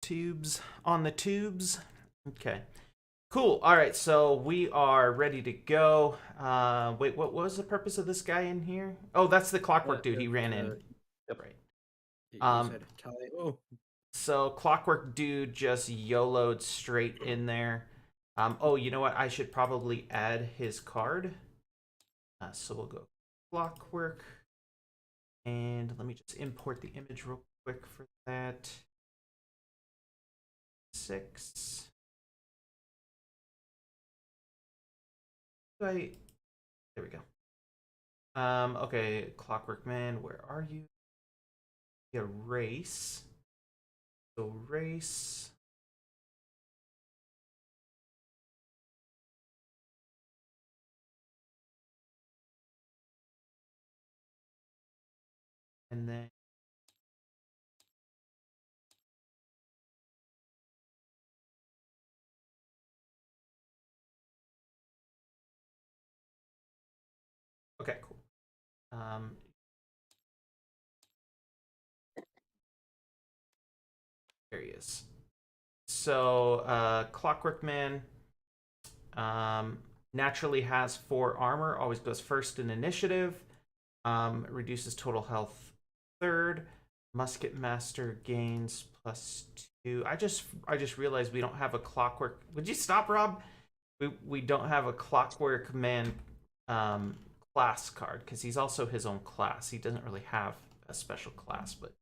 Tubes on the tubes. Okay. Cool. All right, so we are ready to go. Wait, what was the purpose of this guy in here? Oh, that's the clockwork dude. He ran in. Yep. Right. You Um, said Tally. Oh, so clockwork dude just YOLO'd straight in there. Oh, you know what? I should probably add his card. So we'll go clockwork, and let me just import the image real quick for that. 6. Right. There we go. Okay, Clockwork Man, where are you? Yeah, race. So race. And then okay, cool. There he is. So Clockwork Man naturally has 4 armor, always goes first in initiative. Reduces total health third. Musket Master gains +2. I just realized we don't have a clockwork. Would you stop, Rob? We don't have a Clockwork Man um, class card because he's also his own class. He doesn't really have a special class, but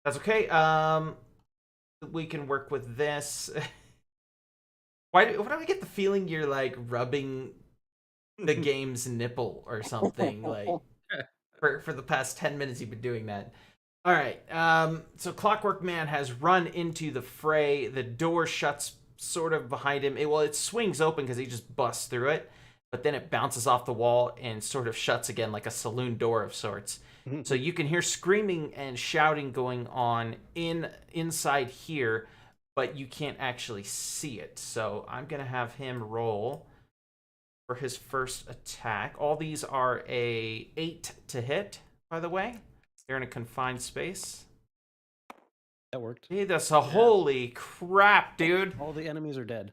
that's okay. We can work with this. Why do I get the feeling you're like rubbing the game's nipple or something? Like for the past 10 minutes, you've been doing that. All right. So Clockwork Man has run into the fray. The door shuts sort of behind him. It swings open because he just busts through it, but then it bounces off the wall and sort of shuts again like a saloon door of sorts. So you can hear screaming and shouting going on inside here, but you can't actually see it. So I'm gonna have him roll for his first attack. All these are a 8 to hit, by the way. They're in a confined space. That worked. Hey, that's a holy crap, dude. All the enemies are dead.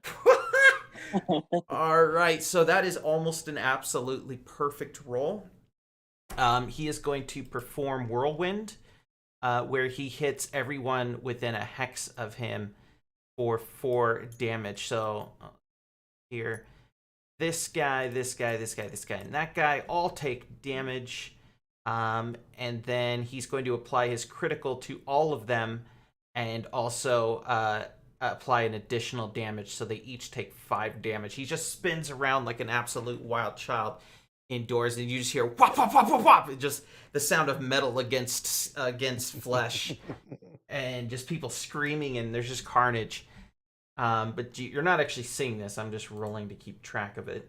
All right, so that is almost an absolutely perfect roll. He is going to perform Whirlwind, where he hits everyone within a hex of him for 4 damage. So here, this guy, this guy, this guy, this guy, and that guy all take damage. And then he's going to apply his critical to all of them and also apply an additional damage, so they each take 5 damage. He just spins around like an absolute wild child indoors, and you just hear whop whop whop whop whop. Just the sound of metal against flesh, and just people screaming, and there's just carnage. But you're not actually seeing this. I'm just rolling to keep track of it.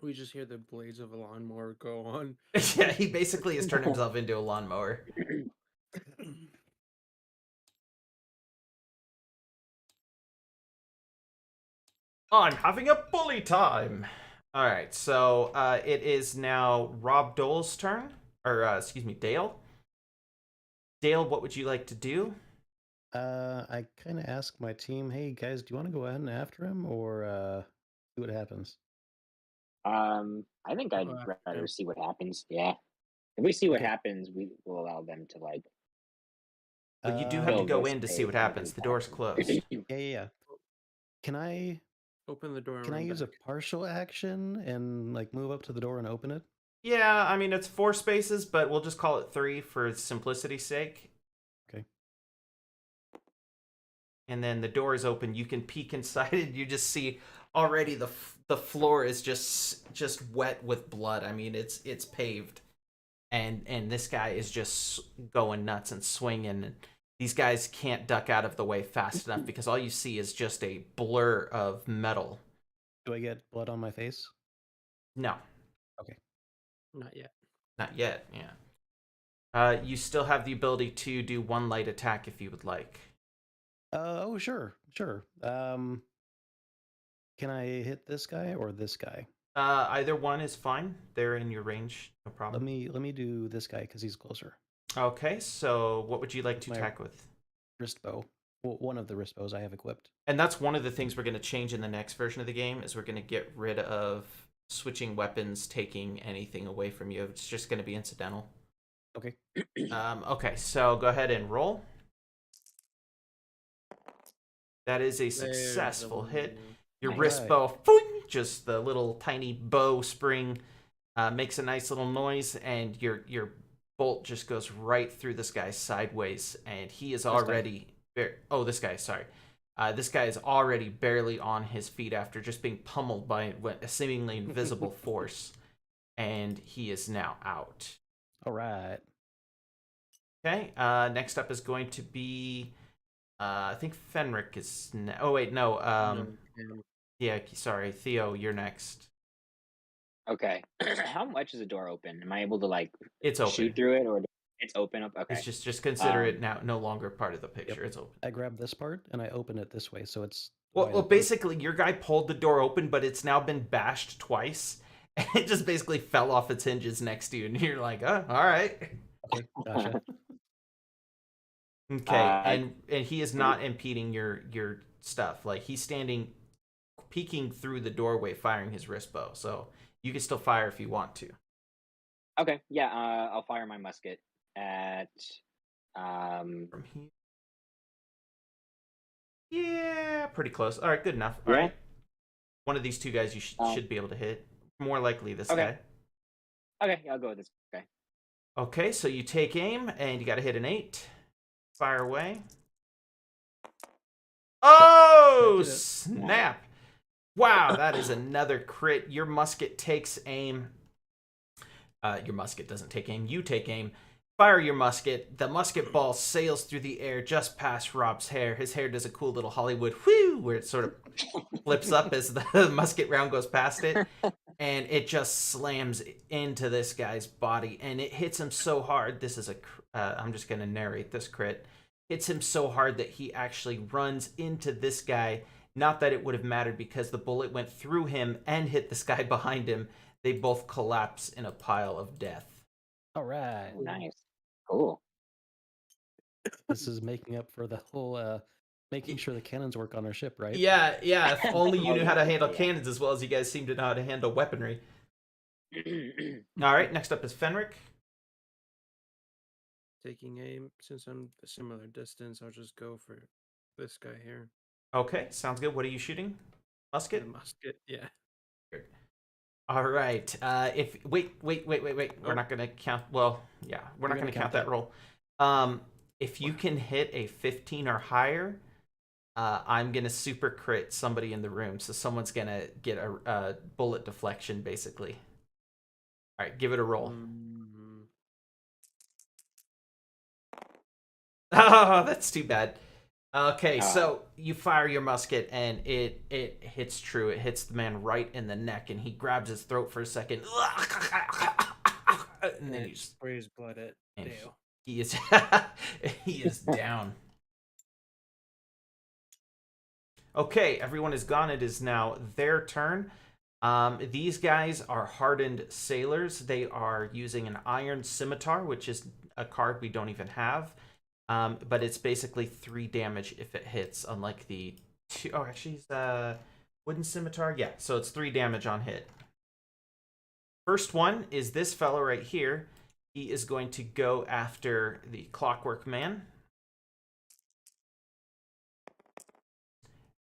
we just hear the blades of a lawnmower go on. Yeah, he basically has turned himself into a lawnmower. I'm having a bully time. All right, so it is now Rob Dole's turn, or excuse me, Dale. Dale, what would you like to do? I kind of asked my team, hey guys, do you want to go ahead and after him or see what happens? I think I'd Go after rather him. see what happens. Yeah. If we see what Okay. happens, we will allow them to like Well, you do have to fill go this in to see space what and happens. move The door's past closed. it. Yeah. Can I Open the door and can I run use a back. partial action and like move up to the door and open it? Yeah, I mean it's 4 spaces, but we'll just call it 3 for simplicity's sake. Okay. And then the door is open. You can peek inside, and you just see already the floor is just wet with blood. I mean it's paved. And this guy is just going nuts and swinging. These guys can't duck out of the way fast enough because all you see is just a blur of metal. Do I get blood on my face? No, Okay. Not yet. not yet. Yeah. You still have the ability to do 1 light attack if you would like. Oh, sure. Can I hit this guy or this guy? Either one is fine. They're in your range, no problem. Let me do this guy because he's closer. Okay, so what would you like With to my attack with? wrist bow. Well, one of the wrist bows I have equipped. And that's one of the things we're going to change in the next version of the game is we're going to get rid of switching weapons, taking anything away from you. It's just going to be incidental. Okay. Okay, so go ahead and roll. That is a There's the successful one. hit. Your Nice. wrist bow, boing, just the little tiny bow spring, makes a nice little noise, and your bolt just goes right through this guy sideways, and he is already. This guy. Sorry, this guy is already barely on his feet after just being pummeled by a seemingly invisible force, and he is now out. All right. Okay. Next up is going to be. I think Fenric is. Oh wait, no. No, Cam. Yeah. Sorry, Theo, you're next. Okay. How much is the door open? Am I able to like It's open. shoot through it, or it's open up? Okay. It's just consider it now no longer part of the picture. It's open. I grab this part and I open it this way, so it's Well, wide well, open. basically, your guy pulled the door open, but it's now been bashed twice. And it just basically fell off its hinges next to you, and you're like, "Oh, all right." Okay, gotcha. Okay, Uh, and he is not impeding your stuff. Like he's standing, peeking through the doorway, firing his wrist bow. So you can still fire if you want to. Okay. Yeah. I'll fire my musket at. From here. Yeah, pretty close. All right, good enough. All Yeah. right. One of these two guys you should be able to hit. More likely this Okay. guy. Okay. I'll go with this guy. Okay, so you take aim and you got to hit an 8. Fire away. Oh, Did it. snap. Wow, that is another crit. Your musket takes aim. Your musket doesn't take aim. You take aim. Fire your musket. The musket ball sails through the air just past Rob's hair. His hair does a cool little Hollywood whoo, where it sort of flips up as the musket round goes past it. And it just slams into this guy's body. And it hits him so hard. This is I'm just going to narrate this crit. Hits him so hard that he actually runs into this guy. Not that it would have mattered because the bullet went through him and hit this guy behind him. They both collapse in a pile of death. All right. Nice. Cool. This is making up for the whole making sure the cannons work on our ship, right? Yeah. If only you Oh, knew how to yeah, handle yeah. cannons as well as you guys seem to know how to handle weaponry. All right, next up is Fenric. Taking aim. Since I'm a similar distance, I'll just go for this guy here. Okay, sounds good. What are you shooting? Musket? The musket. Yeah. All right. Wait. We're not gonna count. Well, yeah, we're not gonna count that roll. If you can hit a 15 or higher, I'm gonna super crit somebody in the room. So someone's gonna get a bullet deflection, basically. All right, give it a roll. Mhm. Oh, that's too bad. Okay, Ah. so you fire your musket and it hits true. It hits the man right in the neck, and he grabs his throat for a second, and then And you just, sprays blood at and Dale. he is he is down. Okay, everyone is gone. It is now their turn. These guys are hardened sailors. They are using an iron scimitar, which is a card we don't even have. But it's basically 3 damage if it hits, unlike the 2. Oh, actually, it's wooden scimitar. Yeah, so it's 3 damage on hit. First one is this fellow right here. He is going to go after the Clockwork Man.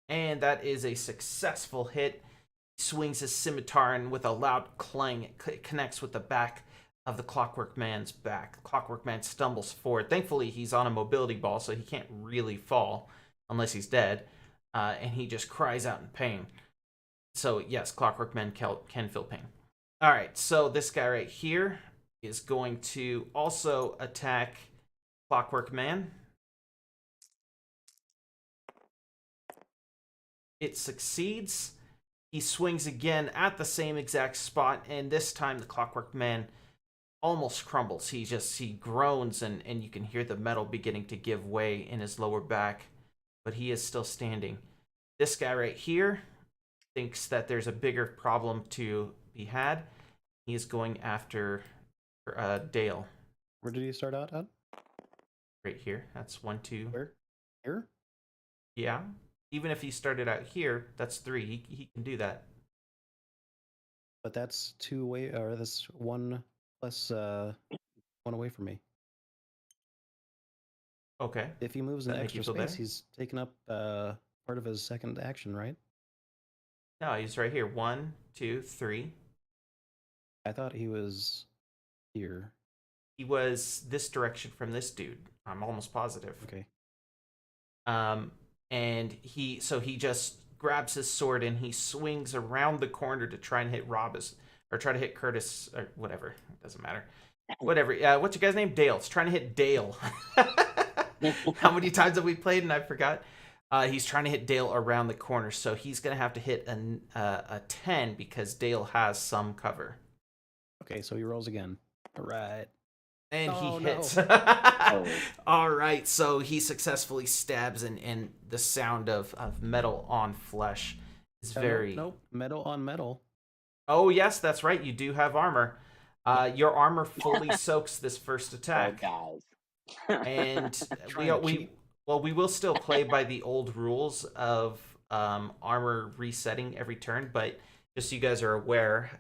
And that is a successful hit. He swings his scimitar, and with a loud clang, it connects with the back of the Clockwork Man's back. Clockwork Man stumbles forward. Thankfully, he's on a mobility ball, so he can't really fall unless he's dead. And he just cries out in pain. So, yes, Clockwork Man can feel pain. All right, so this guy right here is going to also attack Clockwork Man. It succeeds. He swings again at the same exact spot, and this time the Clockwork Man almost crumbles. He groans, and you can hear the metal beginning to give way in his lower back, but he is still standing. This guy right here thinks that there's a bigger problem to be had. He is going after Dale Where did he start out at? right here. That's 1, 2. Where? Here? Yeah. Even if he started out here, that's 3. He can do that. But that's 2 away, or that's 1 plus 1 away from me. Okay. If he moves an That make you extra feel space, better? he's taken up part of his second action, right? No, he's right here. 1, 2, 3. I thought he was here. He was this direction from this dude. I'm almost positive. Okay. And he just grabs his sword and he swings around the corner to try and hit or try to hit Curtis or whatever. It doesn't matter. Whatever. What's your guy's name? Dale. It's trying to hit Dale. How many times have we played and I forgot? He's trying to hit Dale around the corner, so he's gonna have to hit a 10 because Dale has some cover. Okay, so he rolls again. All right. And Oh, he no. hits. All right, so he successfully stabs, and the sound of metal on flesh is very. Nope. Metal on metal. Oh yes, that's right. You do have armor. Your armor fully soaks this first attack, guys. and Trying to cheat. we will still play by the old rules of armor resetting every turn. But just so you guys are aware,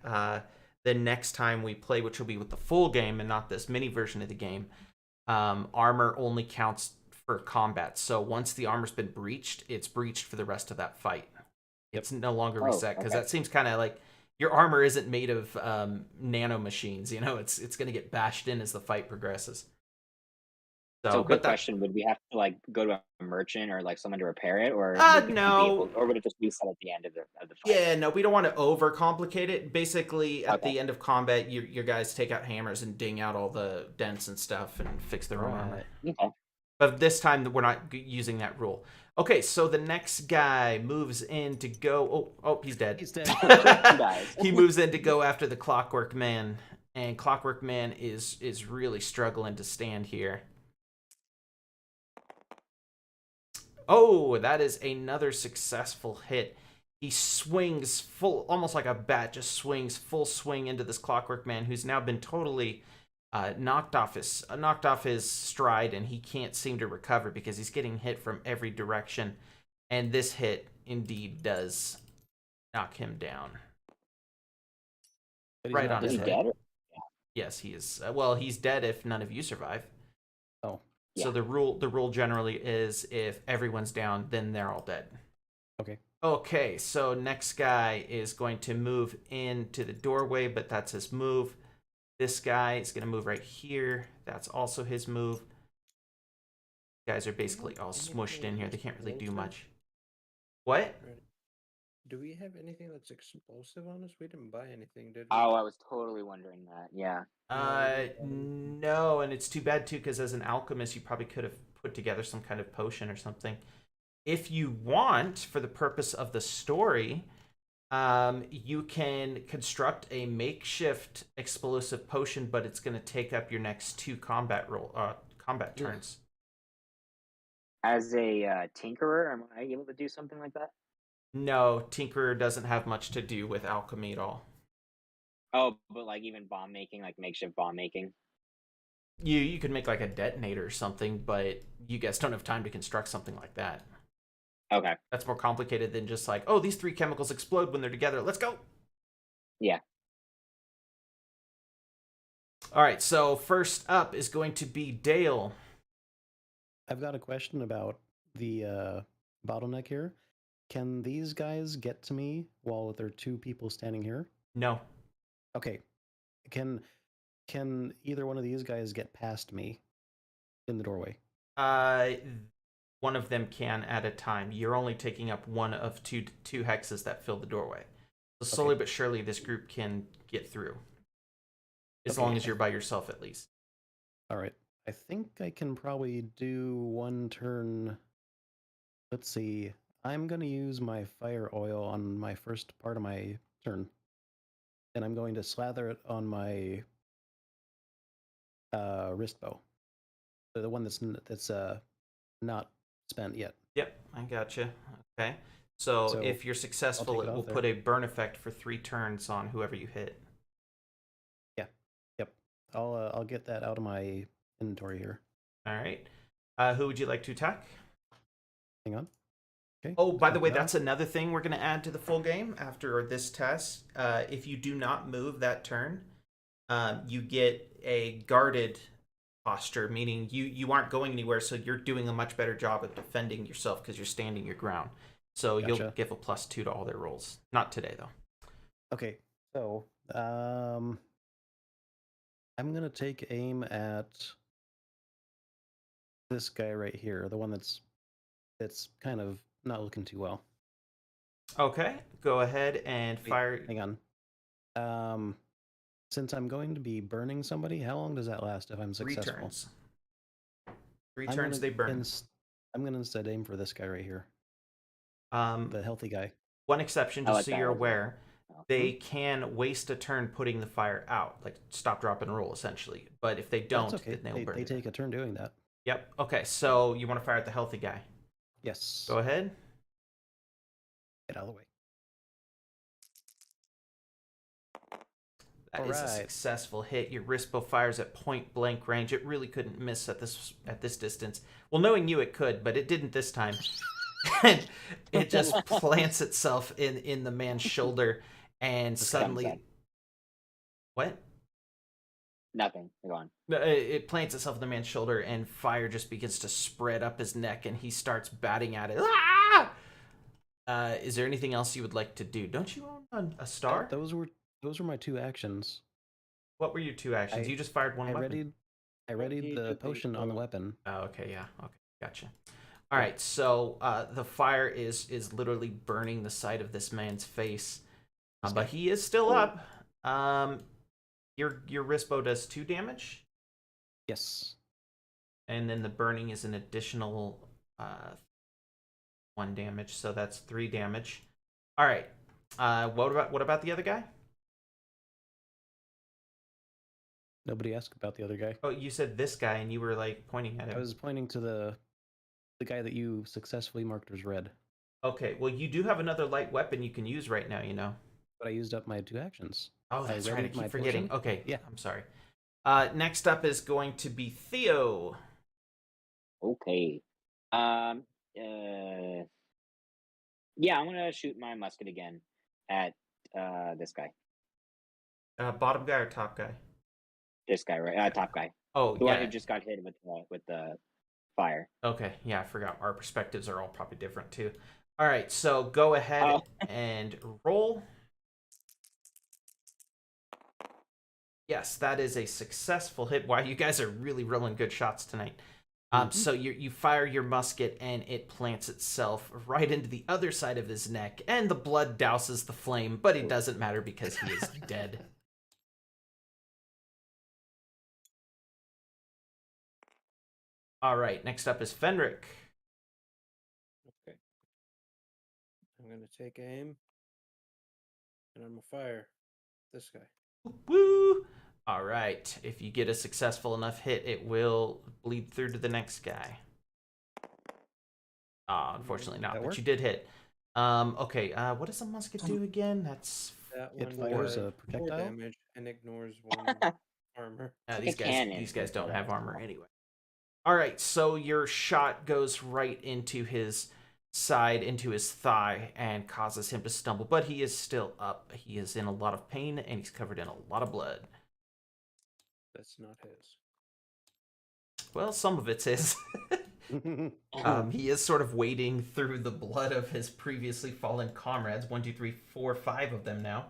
the next time we play, which will be with the full game and not this mini version of the game, armor only counts for combat. So once the armor's been breached, it's breached for the rest of that fight. It's no longer reset because that seems kind of like your armor isn't made of nano machines. You know, it's going to get bashed in as the fight progresses. So quick question: would we have to like go to a merchant or like someone to repair it, or would we no, or would it just be set at the end of the fight? Yeah, no, we don't want to overcomplicate it. Basically, at the end of combat, your guys take out hammers and ding out all the dents and stuff and fix their own armor. Okay. But this time, we're not using that rule. Okay, so the next guy moves in to go. Oh, he's dead. He's dead. He moves in to go after the Clockwork Man, and Clockwork Man is really struggling to stand here. Oh, that is another successful hit. He swings full, almost like a bat, just swings full swing into this Clockwork Man, who's now been totally knocked off his stride, and he can't seem to recover because he's getting hit from every direction. And this hit indeed does knock him down, right on his head. Dead? Yes, he is. Well, he's dead if none of you survive. Oh. So the rule generally is if everyone's down, then they're all dead. Okay. Okay, so next guy is going to move into the doorway, but that's his move. This guy is going to move right here. That's also his move. Guys are basically all smushed in here. They can't really do much. What? Do we have anything that's explosive on us? We didn't buy anything, did we? Oh, I was totally wondering that. Yeah. No, and it's too bad too, because as an alchemist, you probably could have put together some kind of potion or something. If you want, for the purpose of the story, you can construct a makeshift explosive potion, but it's going to take up your next 2 combat turns. As a tinkerer, am I able to do something like that? No, Tinkerer doesn't have much to do with alchemy at all. Oh, but like even bomb making, like makeshift bomb making. You could make like a detonator or something, but you guys don't have time to construct something like that. Okay. That's more complicated than just like, oh, these 3 chemicals explode when they're together. Let's go. Yeah. All right, so first up is going to be Dale. I've got a question about the bottleneck here. Can these guys get to me while there are 2 people standing here? No. Okay. Can either one of these guys get past me in the doorway? One of them can at a time. You're only taking up one of two hexes that fill the doorway. So slowly but surely, this group can get through. As long as you're by yourself, at least. All right. I think I can probably do 1 turn. Let's see. I'm going to use my fire oil on my first part of my turn. And I'm going to slather it on my wrist bow. The one that's not spent yet. Yep, I gotcha. Okay. So, So, if you're successful, it it will off there. put a burn effect for 3 turns on whoever you hit. Yeah. Yep. I'll get that out of my inventory here. All right. Who would you like to attack? Hang on. Okay. Oh, by the way, Now. that's another thing we're going to add to the full game after this test. If you do not move that turn, you get a guarded posture, meaning you aren't going anywhere, so you're doing a much better job of defending yourself because you're standing your ground. So you'll Gotcha. give a +2 to all their rolls. Not today, though. Okay. So, I'm gonna take aim at this guy right here, the one that's kind of not looking too well. Okay, go ahead and Wait, fire. hang on. Since I'm going to be burning somebody, how long does that last if I'm 3 successful? turns. 3 I'm turns gonna they burn. I'm gonna instead aim for this guy right here, Um, the healthy guy. one exception, I just like so that you're as well. aware, they can waste a turn putting the fire out, like stop, drop, and roll, essentially. But if they don't, That's okay. then they'll burn They it. take a turn doing that. Yep. Okay, so you want to fire at the healthy guy. Yes. Go ahead. Get out of the way. That is a Alright. successful hit. Your wrist bow fires at point blank range. It really couldn't miss at this distance. Well, knowing you, it could, but it didn't this time. And it just plants itself in the man's shoulder, and suddenly, said. what? Nothing. Go on. No, it plants itself in the man's shoulder, and fire just begins to spread up his neck, and he starts batting at it. Ah! Is there anything else you would like to do? Don't you own a star? Those were my 2 actions. What were your 2 actions? You just fired one weapon. I readied he the did the potion on the oil. weapon. Oh, okay, yeah, okay, gotcha. All right, so the fire is literally burning the side of this man's face, but he is still up. Your wrist bow does 2 damage, Yes. and then the burning is an additional 1 damage, so that's 3 damage. All right, what about the other guy? Nobody asked about the other guy. Oh, you said this guy, and you were like pointing at him. I was pointing to the guy that you successfully marked as red. Okay, well, you do have another light weapon you can use right now, you know. But I used up my 2 actions. Oh, that's right. I readied my keep forgetting. potion. Okay, Yeah. I'm sorry. Next up is going to be Theo. Okay. Yeah, I'm gonna shoot my musket again at this guy. Bottom guy or top guy? This guy, right? Top guy. Oh, The one yeah. who just got hit with the fire. Okay, yeah, I forgot. Our perspectives are all probably different too. All right, so go ahead and roll. Yes, that is a successful hit. Wow, you guys are really rolling good shots tonight. So you fire your musket, and it plants itself right into the other side of his neck, and the blood douses the flame, but it doesn't matter because he is dead. All right, next up is Fenric. Okay. I'm gonna take aim, and I'm gonna fire this guy. Woo! All right, if you get a successful enough hit, it will bleed through to the next guy. Unfortunately not, That but work? you did hit. Okay, what does a musket do again? That's That It one fires does a 4 projectile? damage and ignores 1 armor. these a guys. cannon. These guys don't have armor anyway. All right, so your shot goes right into his side, into his thigh, and causes him to stumble. But he is still up. He is in a lot of pain, and he's covered in a lot of blood. That's not his. Well, some of it's his. He is sort of wading through the blood of his previously fallen comrades. 1, 2, 3, 4, 5 of them now.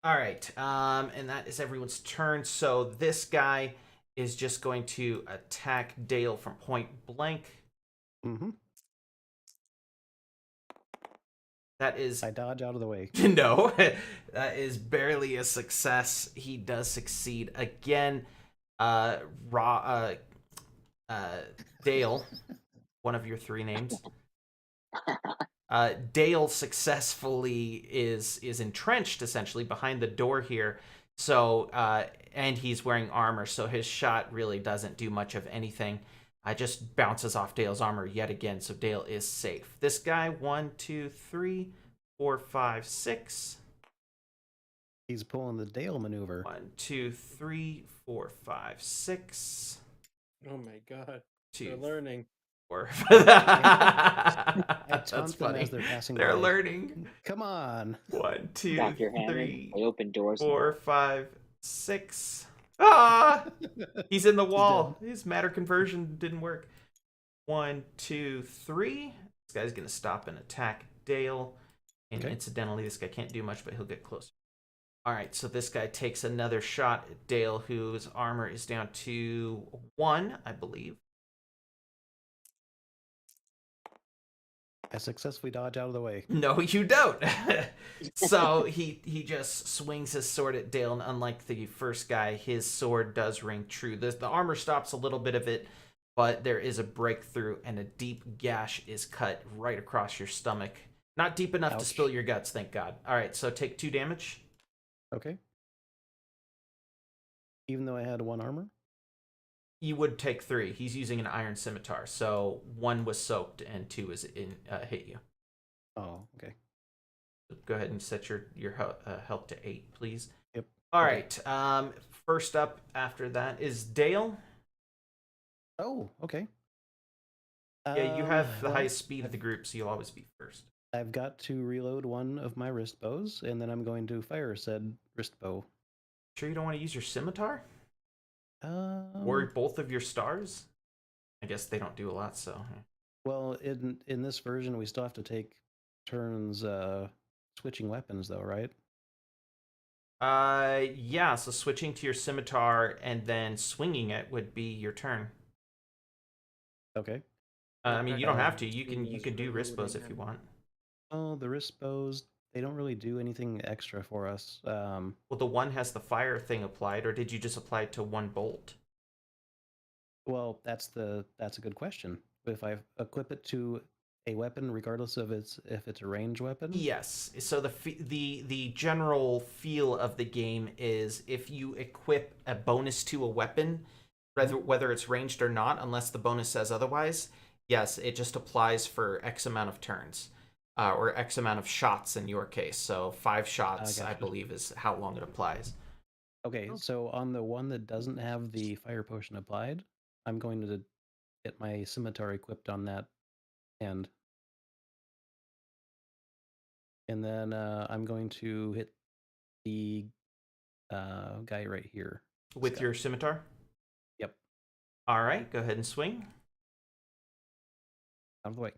All right, and that is everyone's turn. So this guy is just going to attack Dale from point blank. That is... I dodge out of the way. No, that is barely a success. He does succeed again. Dale, one of your 3 names. Dale successfully is entrenched essentially behind the door here. So and he's wearing armor, so his shot really doesn't do much of anything. just bounces off Dale's armor yet again, so Dale is safe. This guy, 1, 2, 3, 4, 5, 6. He's pulling the Dale maneuver. 1, 2, 3, 4, 5, 6. Oh my god. 2, They're learning. 4. I That's taunt them funny. as they're passing They're by. learning. Come on. 1, 2, Clap your hand. 3, They open doors. 4, 5, 6. Ah! He's in the wall. dead. His matter conversion didn't work. 1, 2, 3. This guy's gonna stop and attack Dale. And Okay. incidentally, this guy can't do much, but he'll get closer. All right, so this guy takes another shot at Dale, whose armor is down to 1, I believe. I successfully dodge out of the way. No, you don't. So he just swings his sword at Dale, and unlike the first guy, his sword does ring true. The armor stops a little bit of it, but there is a breakthrough, and a deep gash is cut right across your stomach. Not deep enough to Ouch. spill your guts, thank God. All right, so take 2 damage. Okay. Even though I had 1 armor? You would take 3. He's using an iron scimitar, so 1 was soaked and 2 is hit you. Oh, okay. Go ahead and set your health to 8, please. Yep. All Okay. right. First up after that is Dale. Oh, okay. Yeah, you have the well, highest speed of the group, so you'll always be first. I've got to reload 1 of my wrist bows, and then I'm going to fire said wrist bow. Sure you don't want to use your scimitar? Um, Or both of your stars? I guess they don't do a lot, so. Well, in this version, we still have to take turns switching weapons, though, right? Yeah, so switching to your scimitar and then swinging it would be your turn. Okay. I mean, you don't have to. Okay. You can do wrist bows if you want. Oh, the wrist bows, they don't really do anything extra for us. Well, the one has the fire thing applied, or did you just apply it to 1 bolt? Well, that's a good question. If I equip it to a weapon, regardless of if it's a range weapon. Yes. So the general feel of the game is if you equip a bonus to a weapon, whether it's ranged or not, unless the bonus says otherwise, yes, it just applies for X amount of turns, or X amount of shots in your case. So 5 shots, I Gotcha. believe, is how long it applies. Okay, so on the one that doesn't have the fire potion applied, I'm going to get my scimitar equipped on that end. And then I'm going to hit the guy right here. With your scimitar? Yep, All right, go ahead and swing. out of the way.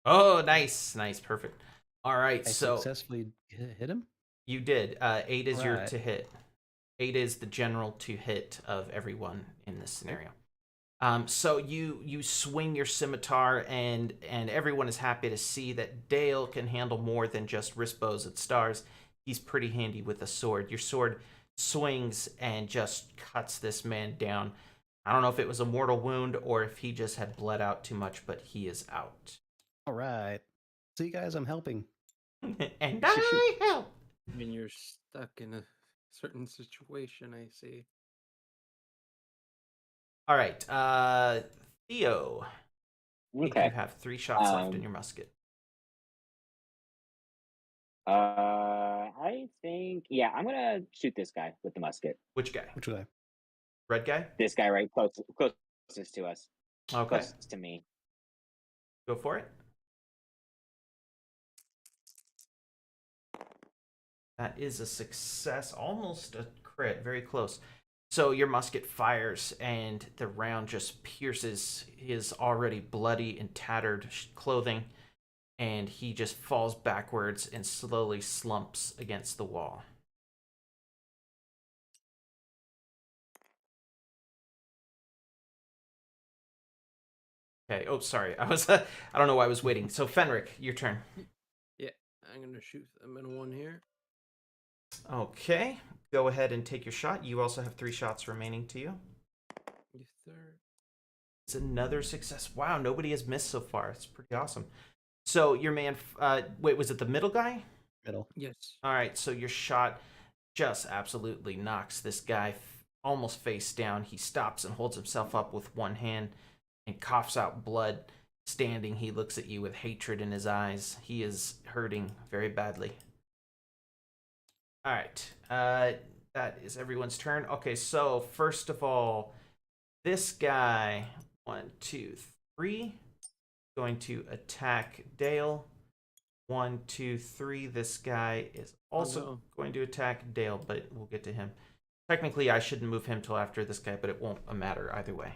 Oh, nice, perfect. All right, I so successfully hit him. you did. 8 is your Alright. to hit. 8 is the general to hit of everyone in this scenario. So you swing your scimitar, and everyone is happy to see that Dale can handle more than just wrist bows and stars. He's pretty handy with a sword. Your sword swings and just cuts this man down. I don't know if it was a mortal wound or if he just had bled out too much, but he is out. All right. See, guys, I'm helping. And I help. When you're stuck in a certain situation, I see. All right, Theo. I think Okay. you have 3 shots left in your musket. I think I'm gonna shoot this guy with the musket. Which guy? Which way? Red guy? This guy right closest to us, Okay, closest to me. go for it. That is a success, almost a crit, very close. So your musket fires, and the round just pierces his already bloody and tattered clothing, and he just falls backwards and slowly slumps against the wall. Okay. Oh, sorry. I don't know why I was waiting. So Fenric, your turn. Yeah, I'm gonna shoot them in 1 here. Okay. Go ahead and take your shot. You also have 3 shots remaining to you. The third. It's another success. Wow, nobody has missed so far. It's pretty awesome. So your man, wait, was it the middle guy? Middle. Yes. All right, so your shot just absolutely knocks this guy almost face down. He stops and holds himself up with one hand and coughs out blood. Standing, he looks at you with hatred in his eyes. He is hurting very badly. All right. That is everyone's turn. Okay, so first of all, this guy, 1, 2, 3, going to attack Dale. 1, 2, 3. This guy is also going to attack Dale, but we'll get to him. Technically, I shouldn't move him till after this guy, but it won't matter either way.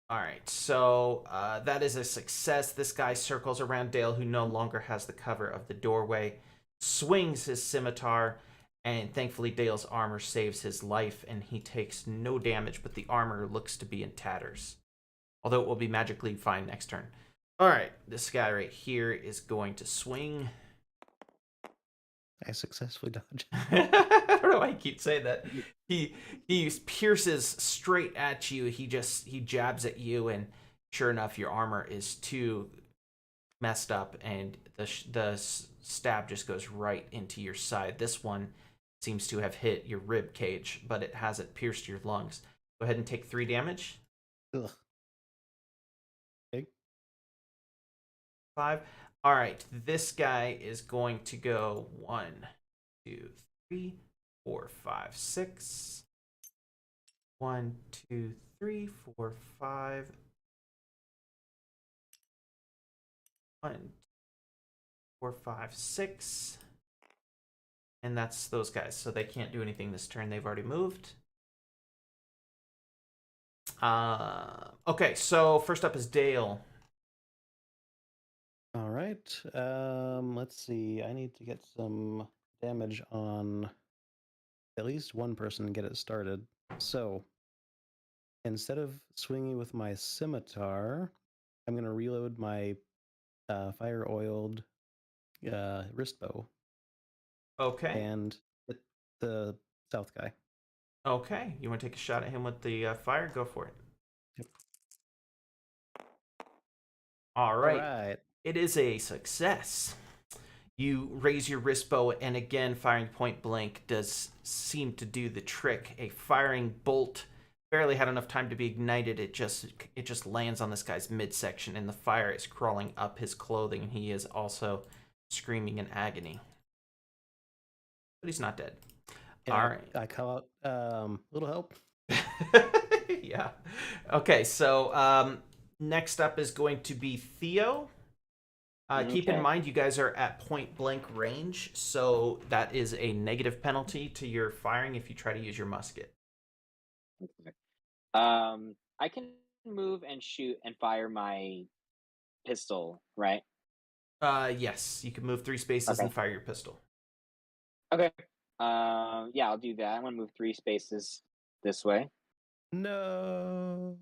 All right, so that is a success. This guy circles around Dale, who no longer has the cover of the doorway, swings his scimitar, and thankfully Dale's armor saves his life, and he takes no damage, but the armor looks to be in tatters. Although it will be magically fine next turn. All right, this guy right here is going to swing. I successfully dodge. I don't know why I keep saying that. He pierces straight at you. He jabs at you, and sure enough, your armor is too messed up, and the stab just goes right into your side. This one seems to have hit your rib cage, but it hasn't pierced your lungs. Go ahead and take 3 damage. Ugh. Okay. 5. All right, this guy is going to go 1, 2, 3, 4, 5, 6. 1, 2, 3, 4, 5. 1, 4, 5, 6. And that's those guys, so they can't do anything this turn. They've already moved. Okay, so first up is Dale. All right. Let's see. I need to get some damage on at least one person and get it started. So instead of swinging with my scimitar, I'm going to reload my fire-oiled wrist bow Okay. and hit the south guy. Okay, you want to take a shot at him with the fire? Go for it. Yep. All right. All right. It is a success. You raise your wrist bow, and again, firing point blank does seem to do the trick. A firing bolt barely had enough time to be ignited. It just lands on this guy's midsection, and the fire is crawling up his clothing, and he is also screaming in agony. But he's not dead. And All right. I call out little help. Yeah. Okay, so next up is going to be Theo. Keep in mind, you guys are at point blank range, so that is a negative penalty to your firing if you try to use your musket. Okay. I can move and shoot and fire my pistol, right? Yes, you can move 3 spaces Okay. and fire your pistol. Okay. Yeah, I'll do that. I'm gonna move 3 spaces this way. No.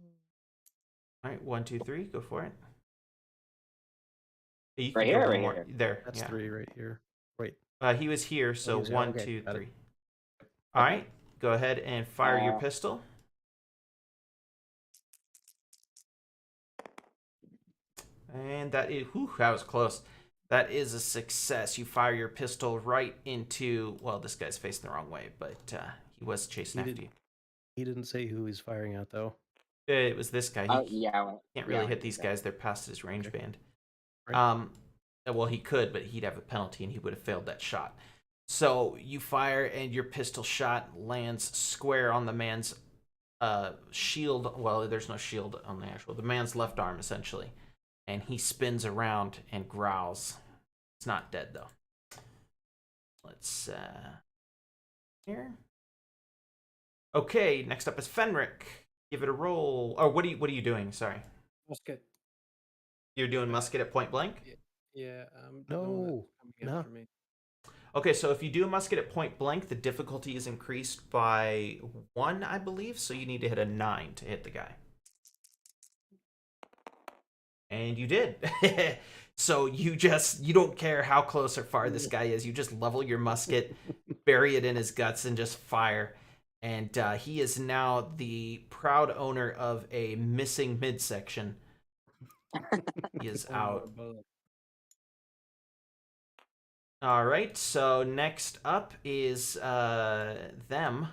All right, 1, 2, 3, go for it. You Right can go here, one right more. here. There. That's yeah. 3 right here. Wait. He was here, so he was here. 1, Okay, 2, got it. 3. All right, go ahead and fire your pistol. And that was close. That is a success. You fire your pistol right into, well, this guy's facing the wrong way, but he was chasing after you. He didn't say who he's firing at, though. It was this guy. Oh, He yeah. can't really hit these guys. They're past his range Okay. band. Right. Well, he could, but he'd have a penalty, and he would have failed that shot. So you fire, and your pistol shot lands square on the man's shield. Well, there's no shield on the man's left arm, essentially. And he spins around and growls. It's not dead, though. Let's here. Okay, next up is Fenric. Give it a roll. Oh, what are you doing? Sorry. Musket. You're doing musket at point blank? Yeah. No. Coming after me. Okay, so if you do a musket at point blank, the difficulty is increased by 1, I believe. So you need to hit a 9 to hit the guy. And you did. So you don't care how close or far this guy is. You just level your musket, bury it in his guts, and just fire. And he is now the proud owner of a missing midsection. He is out. All right, so next up is them.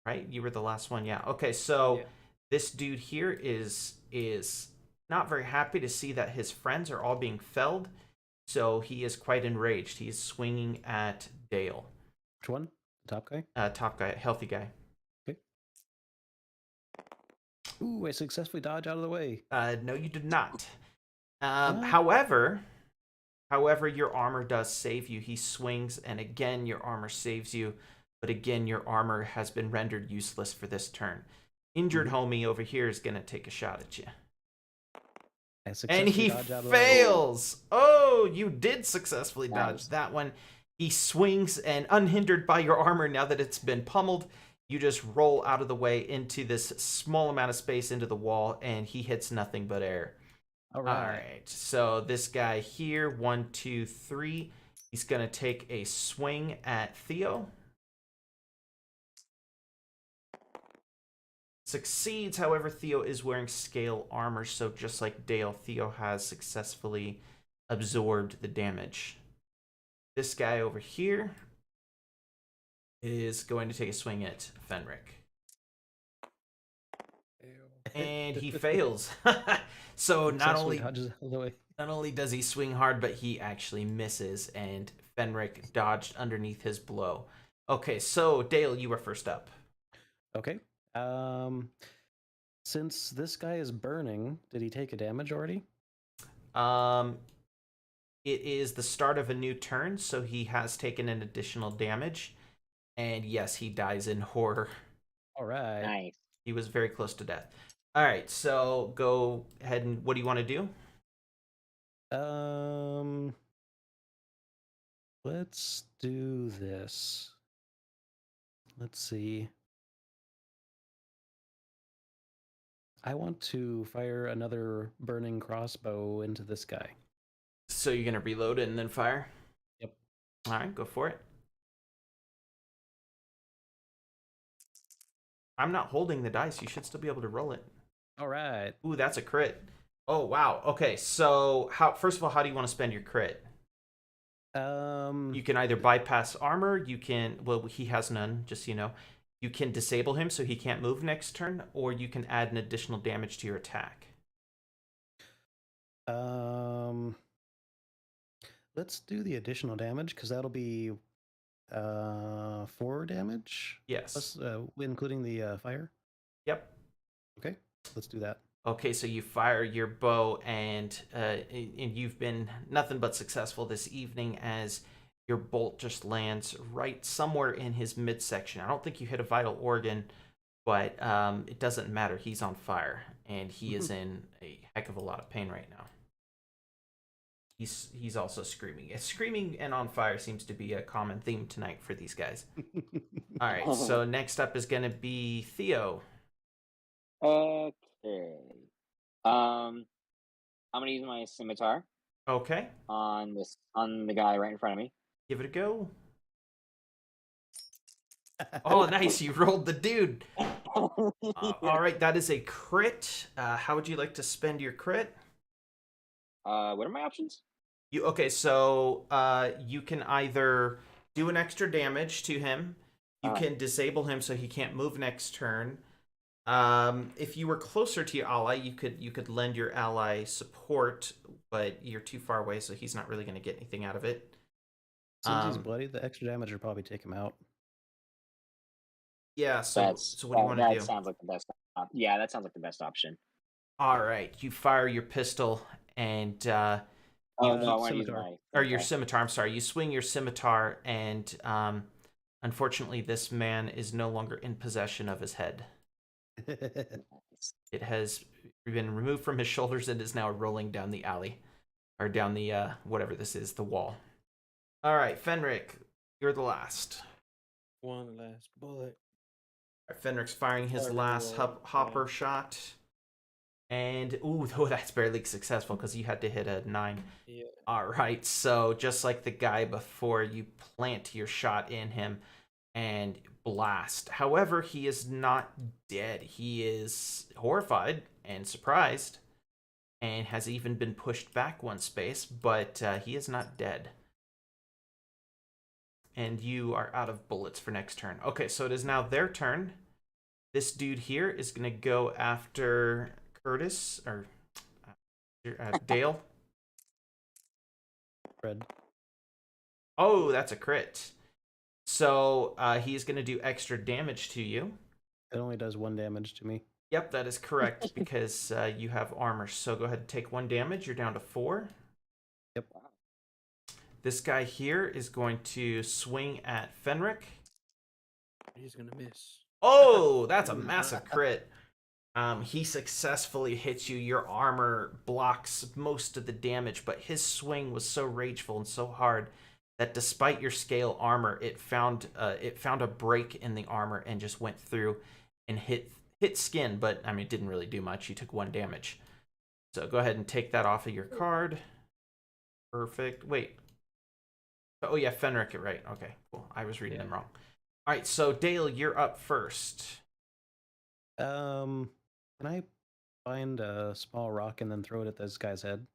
right? You were the last one. Yeah. Okay, so Yeah. this dude here is not very happy to see that his friends are all being felled. So he is quite enraged. He's swinging at Dale. Which one? The top guy? Top guy, healthy guy. Okay. Ooh, I successfully dodge out of the way. No, you did not. What? However, your armor does save you. He swings, and again, your armor saves you. But again, your armor has been rendered useless for this turn. Injured homie over here is going to take a shot at you. I And successfully he dodge out of the way. fails. Oh, you did successfully dodge Nice. that one. He swings, and unhindered by your armor, now that it's been pummeled, you just roll out of the way into this small amount of space into the wall, and he hits nothing but air. All All right. right. So this guy here, 1, 2, 3, he's going to take a swing at Theo. Succeeds, however, Theo is wearing scale armor, so just like Dale, Theo has successfully absorbed the damage. This guy over here is going to take a swing at Fenric. And he fails. So Successfully dodges out of the way. not only does he swing hard, but he actually misses, and Fenric dodged underneath his blow. Okay, so Dale, you were first up. Okay. Since this guy is burning, did he take a damage already? It is the start of a new turn, so he has taken an additional damage. And yes, he dies in horror. All right. Nice. He was very close to death. All right, so go ahead and what do you want to do? Let's do this. Let's see. I want to fire another burning crossbow into this guy. So you're going to reload it and then fire? Yep. All right, go for it. I'm not holding the dice. You should still be able to roll it. All right. Ooh, that's a crit. Oh, wow. Okay, so first of all, how do you want to spend your crit? You can either bypass armor, he has none, just so you know. You can disable him so he can't move next turn, or you can add an additional damage to your attack. Let's do the additional damage because that'll be 4 damage. Yes. Plus, including the fire. Yep. Okay, let's do that. Okay, so you fire your bow, and you've been nothing but successful this evening as your bolt just lands right somewhere in his midsection. I don't think you hit a vital organ, but it doesn't matter. He's on fire, and he is in a heck of a lot of pain right now. He's also screaming. Screaming and on fire seems to be a common theme tonight for these guys. All right, so next up is going to be Theo. Okay. I'm gonna use my scimitar Okay, on the guy right in front of me. give it a go. Oh, nice. You rolled the dude. All right, that is a crit. How would you like to spend your crit? What are my options? So you can either do an extra damage to him. You can disable him so he can't move next turn. If you were closer to your ally, you could lend your ally support, but you're too far away, so he's not really going to get anything out of it. Since he's bloody, the extra damage would probably take him out. Yeah. So what do you want to do? That sounds like the best. Yeah, that sounds like the best option. All right, you fire your pistol and I want to use scimitar. my your scimitar. I'm sorry. You swing your scimitar, and unfortunately, this man is no longer in possession of his head. It has been removed from his shoulders and is now rolling down the alley, or down the whatever this is, the wall. All right, Fenric, you're the last. One last bullet. All right, Fenric's firing his Firing last roll, hopper shot, and that's barely successful because you had to hit a 9. Yeah. All right, so just like the guy before, you plant your shot in him and blast. However, he is not dead. He is horrified and surprised and has even been pushed back one space, but he is not dead. And you are out of bullets for next turn. Okay, so it is now their turn. This dude here is gonna go after Curtis or Dale. Red. Oh, that's a crit. So he's gonna do extra damage to you. It only does 1 damage to me. Yep, that is correct because you have armor. So go ahead and take 1 damage. You're down to 4. Yep. This guy here is going to swing at Fenric. He's gonna miss. Oh, that's a massive crit. He successfully hits you. Your armor blocks most of the damage, but his swing was so rageful and so hard that despite your scale armor, it found a break in the armor and just went through and hit skin. But I mean, it didn't really do much. You took 1 damage. So go ahead and take that off of your card. Perfect. Wait. Oh yeah, Fenric. Right. Okay. Cool. I was reading them wrong. All right. So Dale, you're up first. Can I find a small rock and then throw it at this guy's head?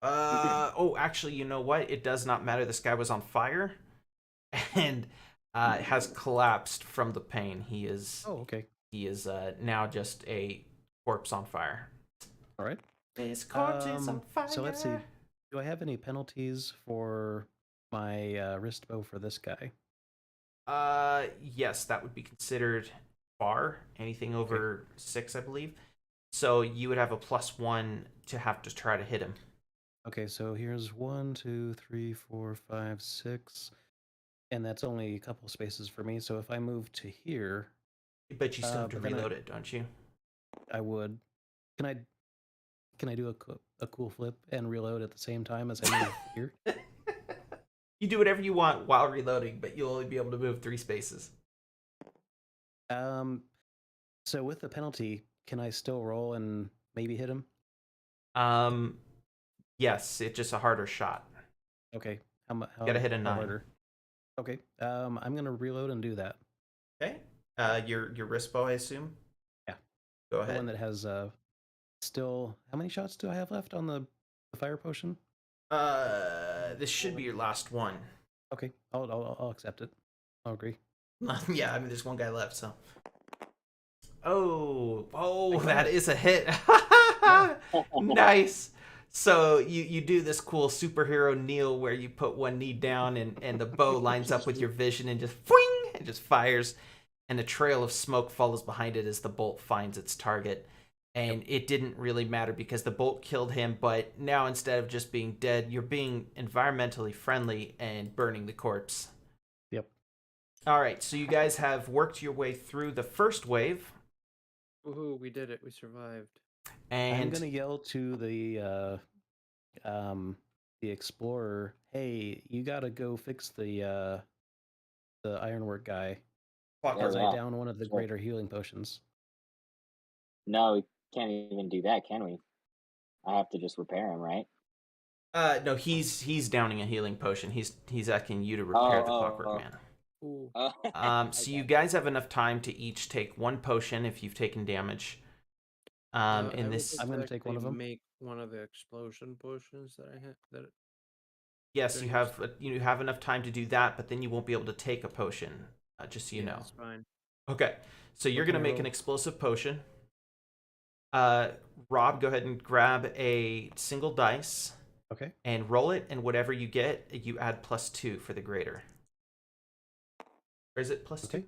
Oh, actually, you know what? It does not matter. This guy was on fire and has collapsed from the pain. He is Oh, okay. Now just a corpse on fire. All right. This corpse is on fire. So let's see. Do I have any penalties for my wrist bow for this guy? Yes, that would be considered far. Anything over 6, I believe. So you would have a +1 to have to try to hit him. Okay, so here's 1, 2, 3, 4, 5, 6, and that's only a couple spaces for me. So if I move to here, But you still have to but then reload it, don't you? I would. Can I do a cool flip and reload at the same time as I move here? You do whatever you want while reloading, but you'll only be able to move 3 spaces. So with the penalty, can I still roll and maybe hit him? Yes, it's just a harder shot. Okay. How gotta hit a 9. harder? Okay. I'm gonna reload and do that. Okay. Your wrist bow, I assume. Yeah. Go The ahead. one that has still. How many shots do I have left on the fire potion? This should be your last one. Okay. I'll accept it. I'll agree. Yeah, I mean, there's one guy left, so. Oh, that is a hit. Nice. So you do this cool superhero kneel where you put one knee down and the bow lines up with your vision and just fling, it just fires, and a trail of smoke follows behind it as the bolt finds its target. And it didn't really matter because the bolt killed him, but now instead of just being dead, you're being environmentally friendly and burning the corpse. Yep. All right, so you guys have worked your way through the first wave. Woohoo, we did it. We survived. And I'm gonna yell to the explorer, "Hey, you gotta go fix the ironwork guy because I downed one of the greater healing potions." No, we can't even do that, can we? I have to just repair him, right? no, he's downing a healing potion. He's asking you to repair the Clockwork Man. Ooh. So you guys have enough time to each take 1 potion if you've taken damage. In this, I'm gonna take one of them. Make one of the explosion potions that I had. yes, you have enough time to do that, but then you won't be able to take a potion. Just so you know. That's fine. Okay, so you're can gonna I make roll? an explosive potion. Rob, go ahead and grab a single dice Okay. and roll it, and whatever you get, you add +2 for the greater. Or is it +2? Okay.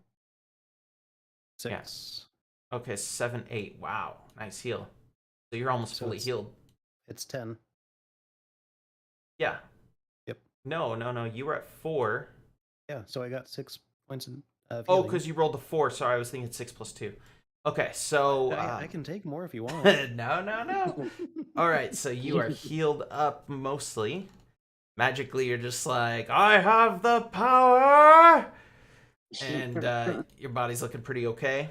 6. Okay, 7, 8. Wow, nice heal. So you're almost So fully it's- healed. It's 10. Yeah. Yep. No. You were at 4. Yeah. So I got 6 points of Oh, healing. because you rolled a 4. Sorry, I was thinking 6 + 2. Okay, so I can take more if you want. no. All right, so you are healed up mostly. Magically, you're just like, I have the power, and your body's looking pretty okay.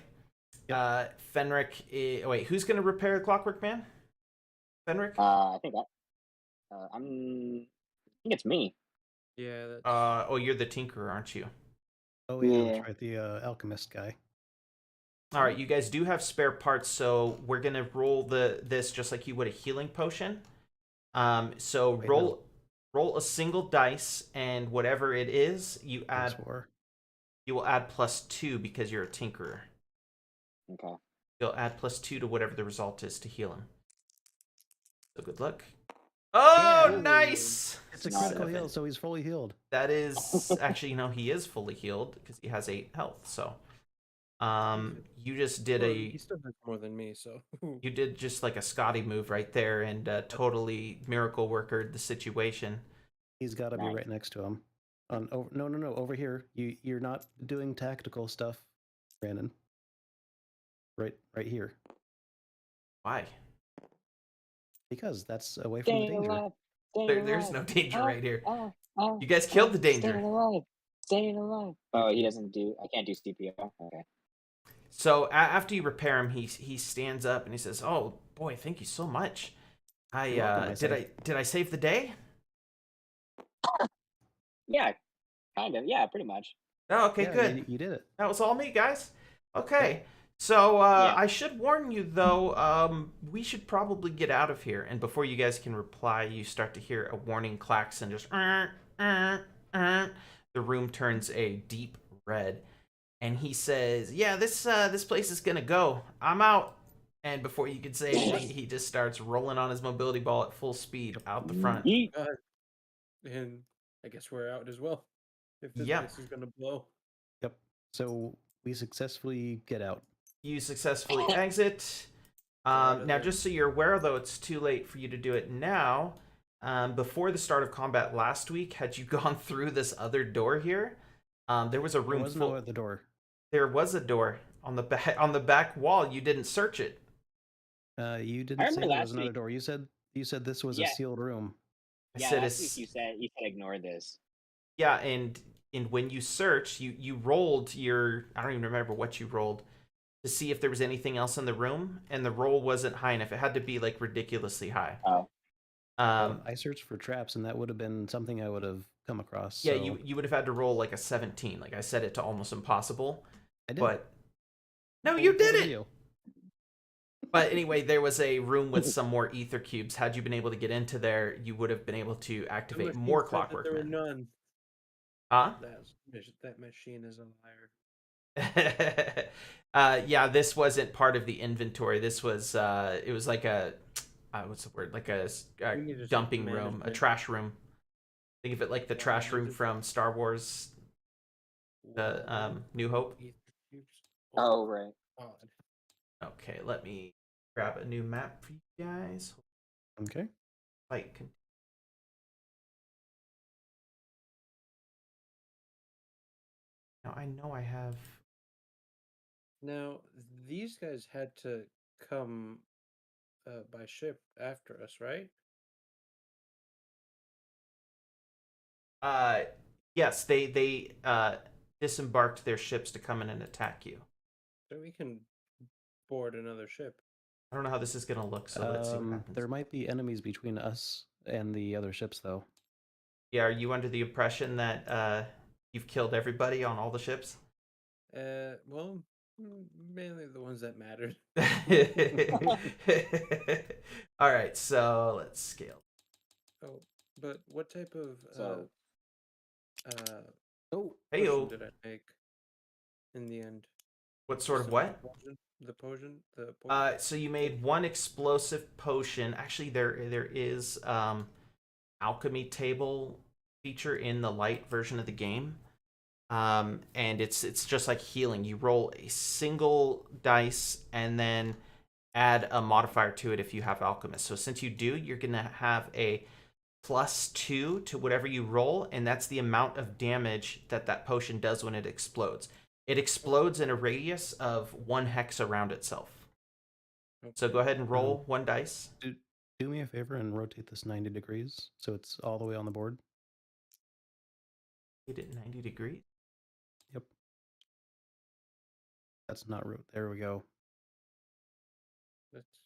Fenric, wait, who's gonna repair the Clockwork Man? Fenric? I think that. I think it's me. Yeah. That's... Oh, you're the Tinkerer, aren't you? Oh yeah, Yeah. that's right. The alchemist guy. All right, you guys do have spare parts, so we're gonna roll this just like you would a healing potion. So Wait, roll a single dice, and whatever it is, you will add +2 because you're a tinkerer. Okay. You'll add +2 to whatever the result is to heal him. So good luck. Oh, Yeah. nice! It's a critical 7. heal, so he's fully healed. That is actually, he is fully healed because he has 8 health. So, you just did Well, a he still has more than me, so. you did just like a Scotty move right there and totally miracle workered the situation. He's got to be Nice. right next to him. No, over here. You're not doing tactical stuff, Brandon. Right here. Why? Because that's away from the Staying danger. alive. Staying There's alive. no danger right here. Oh, You guys killed the Staying danger. alive. Staying alive. Oh, he doesn't do. I can't do CPR. Okay. So after you repair him, he stands up and he says, "Oh boy, thank you so much. You're welcome, Did I save the day? Yeah, kind of. Yeah, pretty much. Oh, okay, Yeah, good. you did it. That was all me, guys. Okay. So Yeah. I should warn you though, we should probably get out of here. And before you guys can reply, you start to hear a warning klaxon. Just the room turns a deep red, and he says, "Yeah, this place is gonna go. I'm out." And before you can say anything, he just starts rolling on his mobility ball at full speed out the front. Yeet. And I guess we're out as well. If this Yep. place is gonna blow. Yep. So we successfully get out. You successfully exit. Out of Now, there. just so you're aware, though, it's too late for you to do it now. Before the start of combat last week, had you gone through this other door here, there was a There room was full. no at the door. There was a door on the back wall. You didn't search it. You I didn't say remember there last was another week. door. You said this was a Yeah. sealed room. I Yeah, said last week it's you said ignore this. yeah, and when you searched, you rolled your, I don't even remember what you rolled to see if there was anything else in the room, and the roll wasn't high enough. It had to be like ridiculously high. Oh. I searched for traps, and that would have been something I would have come across. Yeah, So you would have had to roll like a 17. Like I set it to almost impossible. I did. But no, Full you did it. video. But anyway, there was a room with some more ether cubes. Had you been able to get into there, you would have been able to The activate machine more said that clockwork there were men. none. Huh? That machine is a liar. Yeah, this wasn't part of the inventory. This was it was like a what's the word? Like a We need to check dumping the room, a management. trash room. Think of it like the Yeah, trash we room just- from Star Wars, the New Hope. Ether cubes. Oh, right. God. Okay, let me grab a new map for you guys. Okay. Like, now I know I have. Now these guys had to come by ship after us, right? Yes, they disembarked their ships to come in and attack you. So we can board another ship. I don't know how this is gonna look, so let's see what happens. There might be enemies between us and the other ships, though. Yeah, are you under the impression that you've killed everybody on all the ships? Well, mainly the ones that mattered. All right, so let's scale. Oh, but what type of So- Oh, Heyo. potion did I make in the end? What sort Just of a what? potion? The potion? So you made one explosive potion. Actually, there is alchemy table feature in the light version of the game, and it's just like healing. You roll a single dice and then add a modifier to it if you have alchemist. So since you do, you're gonna have a +2 to whatever you roll, and that's the amount of damage that potion does when it explodes. It explodes in a radius of 1 hex around itself. So go ahead and roll 1 dice. do me a favor and rotate this 90 degrees so it's all the way on the board. Hit it 90 degrees. Yep. That's not root. There we go. That's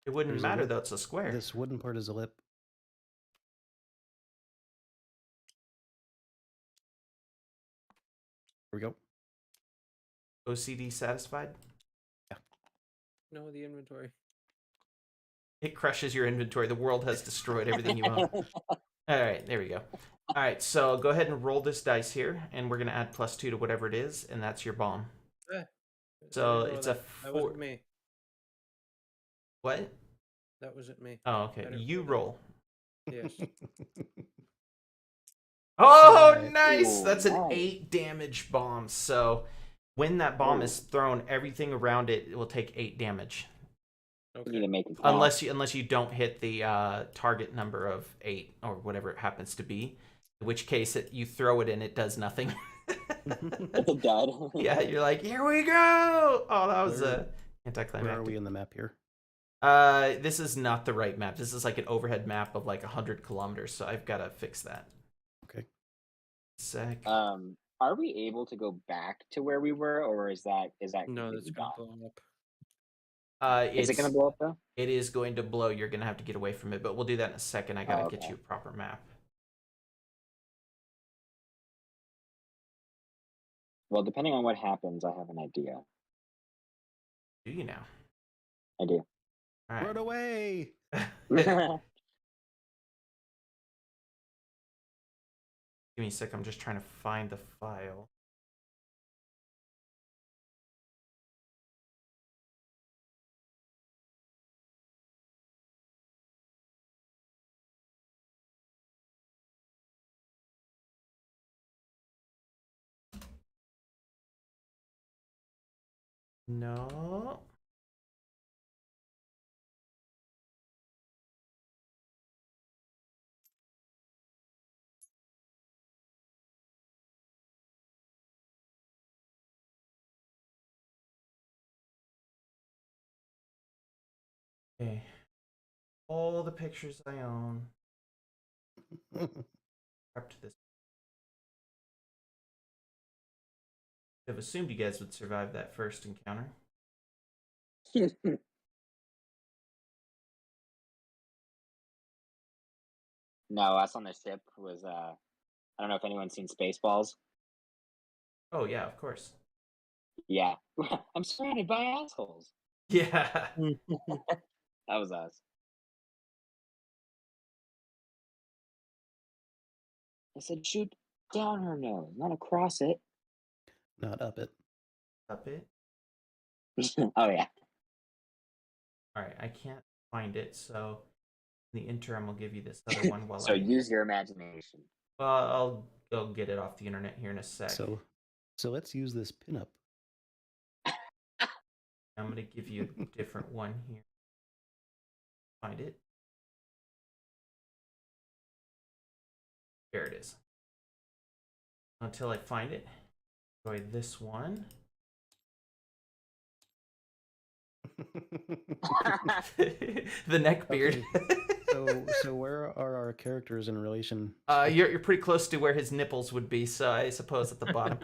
It wouldn't There's a matter lip. though, it's a square. This wooden part is a lip. There we go. OCD satisfied? no the inventory. It crushes your inventory. The world has destroyed everything you own. All right, there we go. All right, so go ahead and roll this dice here, and we're going to add +2 to whatever it is, and that's your bomb. So Ignore it's a that. That 4. wasn't me. What? That wasn't me. Oh, okay. I didn't You roll that. roll. Yes. Oh, Alright. nice! Ooh, That's an nice. 8 damage bomb. So when that bomb Ooh. is thrown, everything around it will take 8 damage. You need Okay. to make it count. Unless you don't hit the target number of 8 or whatever it happens to be. In which case, you throw it and it does nothing. It's a dud. Yeah, you're like, here we go! Oh, that was Where anticlimactic. are we in the map here? This is not the right map. This is like an overhead map of like 100 kilometers, so I've got to fix that. Okay. Sec. Are we able to go back to where we were, or is that No, completely that's gonna gone? blow up. Is it gonna blow up though? It is going to blow. You're going to have to get away from it, but we'll do that in a second. I got to get okay. you a proper map. Well, depending on what happens, I have an idea. Do you now? I do. All right. Run away! Give me a sec. I'm just trying to find the file. No. Okay. All the pictures I own up to this. I've assumed you guys would survive that first encounter. No, us on the ship was I don't know if anyone's seen Spaceballs. Oh yeah, of course. Yeah. I'm surrounded by assholes. Yeah. That was us. I said shoot down her nose, not across it. Not up it. Up it. Oh yeah. All right, I can't find it, so in the interim, I'll give you this other one while So use your imagination. Well, I'll go get it off the internet here in a sec. So let's use this pinup. I'm gonna give you a different one here. Find it. There it is. Until I find it, enjoy this one. The neck beard. So where are our characters in relation? You're pretty close to where his nipples would be, so I suppose at the bottom.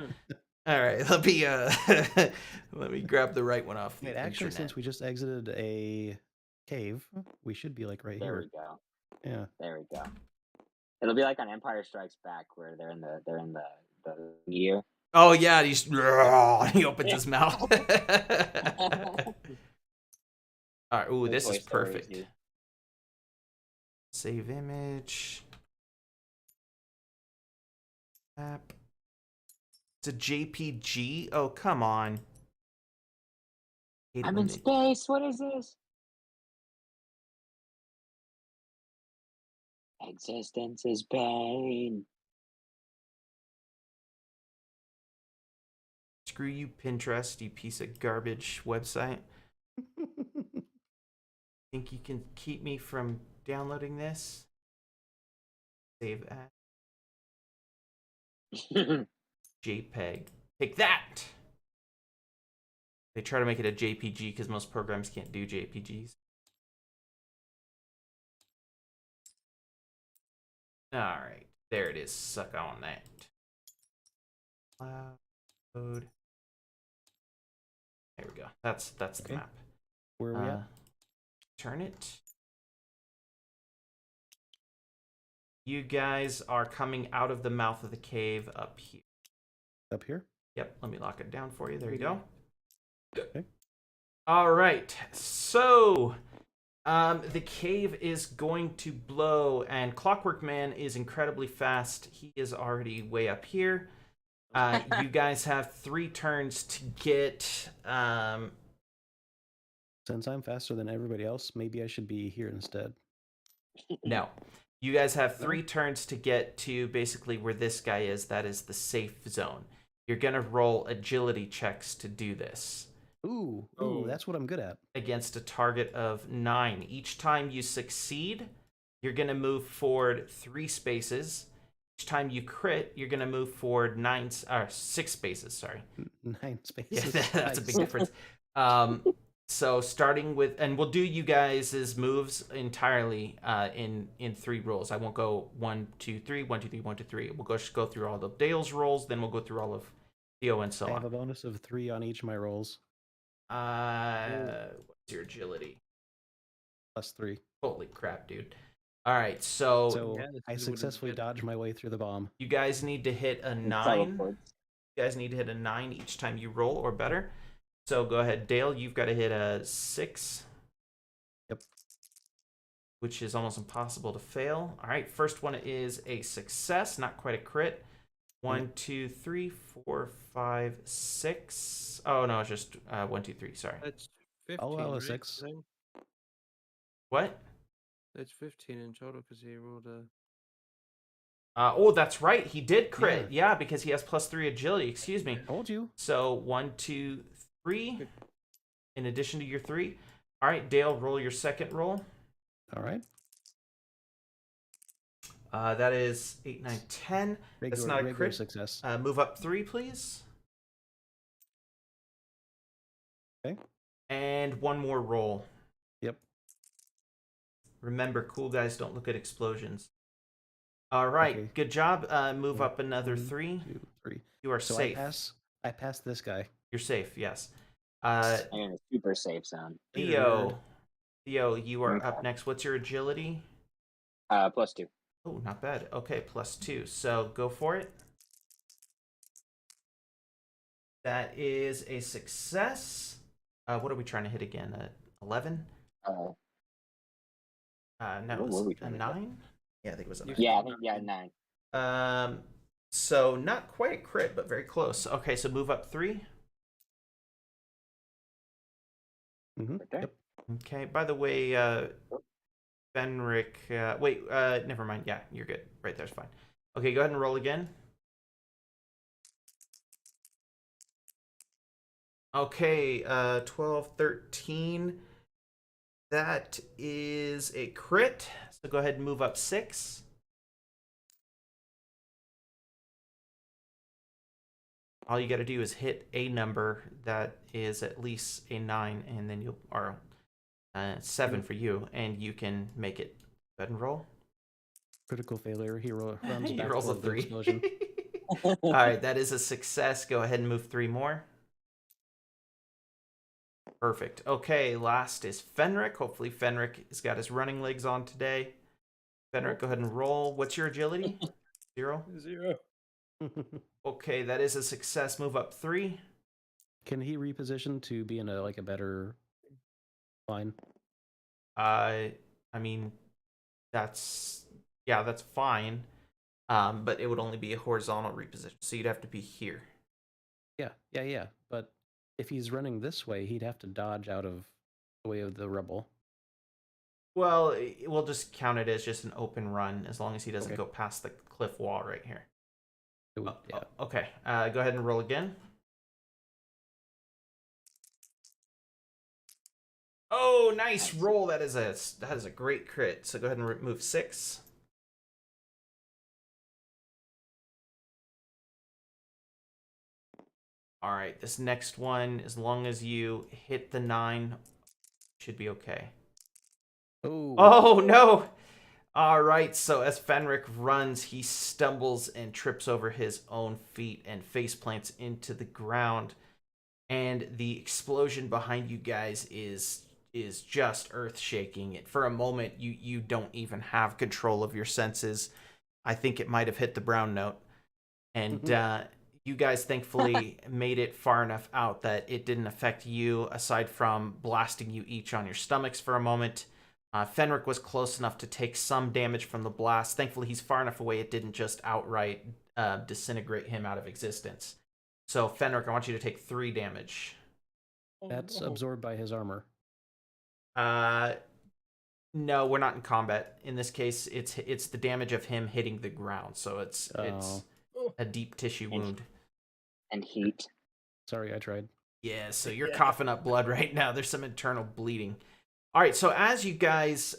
All right, let me grab the right one off. Wait, actually, since we just exited a cave, we should be like right There here. we go. Yeah. There we go. It'll be like on Empire Strikes Back, where they're in the meteor. Oh yeah, he opens his mouth. All right, ooh, this is perfect. Save image. App. It's a JPG. Oh come on. I'm in space. What is this? Existence is pain. Screw you, Pinterest, you piece of garbage website. Think you can keep me from downloading this? Save as JPEG. Take that! They try to make it a JPG because most programs can't do JPGs. Alright, there it is. Suck on that. Cloud. There we go. That's Okay. the map. Where are we at? Turn it. You guys are coming out of the mouth of the cave up here. Up here? Yep, let me lock it down for you. There you go. Okay. All right. So, the cave is going to blow, and Clockwork Man is incredibly fast. He is already way up here. You guys have 3 turns to get. Since I'm faster than everybody else, maybe I should be here instead. No. You guys have No? 3 turns to get to basically where this guy is. That is the safe zone. You're going to roll agility checks to do this Ooh, Oh. that's what I'm good at. against a target of 9. Each time you succeed, you're going to move forward 3 spaces. Each time you crit, you're going to move forward 6 spaces, sorry. 9 Yeah, spaces. that's a Nice. big difference. So starting with, and we'll do you guys' moves entirely in 3 rolls. I won't go 1, 2, 3, 1, 2, 3, 1, 2, 3. We'll just go through all of Dale's rolls, then we'll go through all of Theo and so I have a on. bonus of 3 on each of my rolls, What's your agility? plus 3. Holy crap, dude! All right, so So Yeah, this I is what successfully it- dodged my way through the bomb. you guys need to hit a 9. Teleports. You guys need to hit a 9 each time you roll or better. So go ahead, Dale. You've got to hit a 6. Yep. Which is almost impossible to fail. All right, first one is a success, not quite a crit. 1, 2, 3, 4, 5, 6. Oh no, it's just 1, 2, 3. Sorry. That's 15. I'll allow a right? 6. I think What? That's 15 in total because he rolled a. Oh, that's right. He did crit. Yeah, because he has +3 agility. Excuse me. Told you. So 1, 2, 3. In addition to your 3. All right, Dale, roll your second roll. All right. That is 8, 9, 10. That's not a Regular crit. success. Move up 3, please. Okay. And one more roll. Yep. Remember, cool guys don't look at explosions. All right, Okay. good job. Move up another 1, 3. 2, 3. You are So safe. I pass this guy. You're safe, yes. I'm in a super safe zone. Theo, you are Okay. up next. What's your agility? +2. Oh, not bad. Okay, +2. So go for it. That is a success. What are we trying to hit again? 11? Uh, No, what it was were we a trying to hit? 9? Yeah, I think it was a 9. Yeah, I think 9. So not quite a crit, but very close. Okay, so move up 3. Mm-hmm. Right there. Yep. Okay, by the way, Fenric, never mind. Yeah, you're good. Right there's fine. Okay, go ahead and roll again. Okay, 12, 13. That is a crit. So go ahead and move up 6. All you got to do is hit a number that is at least a 9, and then you'll, or 7 for you, and you can make it. Go ahead and roll. Critical failure. He runs He back rolls a toward the 3. explosion. All right, that is a success. Go ahead and move 3 more. Perfect. Okay, last is Fenric. Hopefully Fenric has got his running legs on today. Fenric, go ahead and roll. What's your agility? 0? 0. Okay, that is a success. Move up 3. Can he reposition to be in a better line? I mean, that's fine. But it would only be a horizontal reposition, so you'd have to be here. Yeah. But if he's running this way, he'd have to dodge out of the way of the rubble. Well, we'll just count it as just an open run as long as he doesn't Okay. go past the cliff wall right here. Yeah. Okay, go ahead and roll again. Oh, nice roll. That is a great crit. So go ahead and remove 6. All right, this next one, as long as you hit the 9, should be okay. Oh no! All right, so as Fenric runs, he stumbles and trips over his own feet and face plants into the ground. And the explosion behind you guys is just earth shaking. For a moment, you don't even have control of your senses. I think it might have hit the brown note, and you guys thankfully made it far enough out that it didn't affect you, aside from blasting you each on your stomachs for a moment. Fenric was close enough to take some damage from the blast. Thankfully, he's far enough away it didn't just outright disintegrate him out of existence. So, Fenric, I want you to take 3 damage. Oh, That's no. absorbed by his armor. No, we're not in combat. In this case, it's the damage of him hitting the ground. So it's Oh. a deep tissue And- wound. And heat. Sorry, I tried. Yeah, so you're Yeah. coughing up blood right now. There's some internal bleeding. All right, so as you guys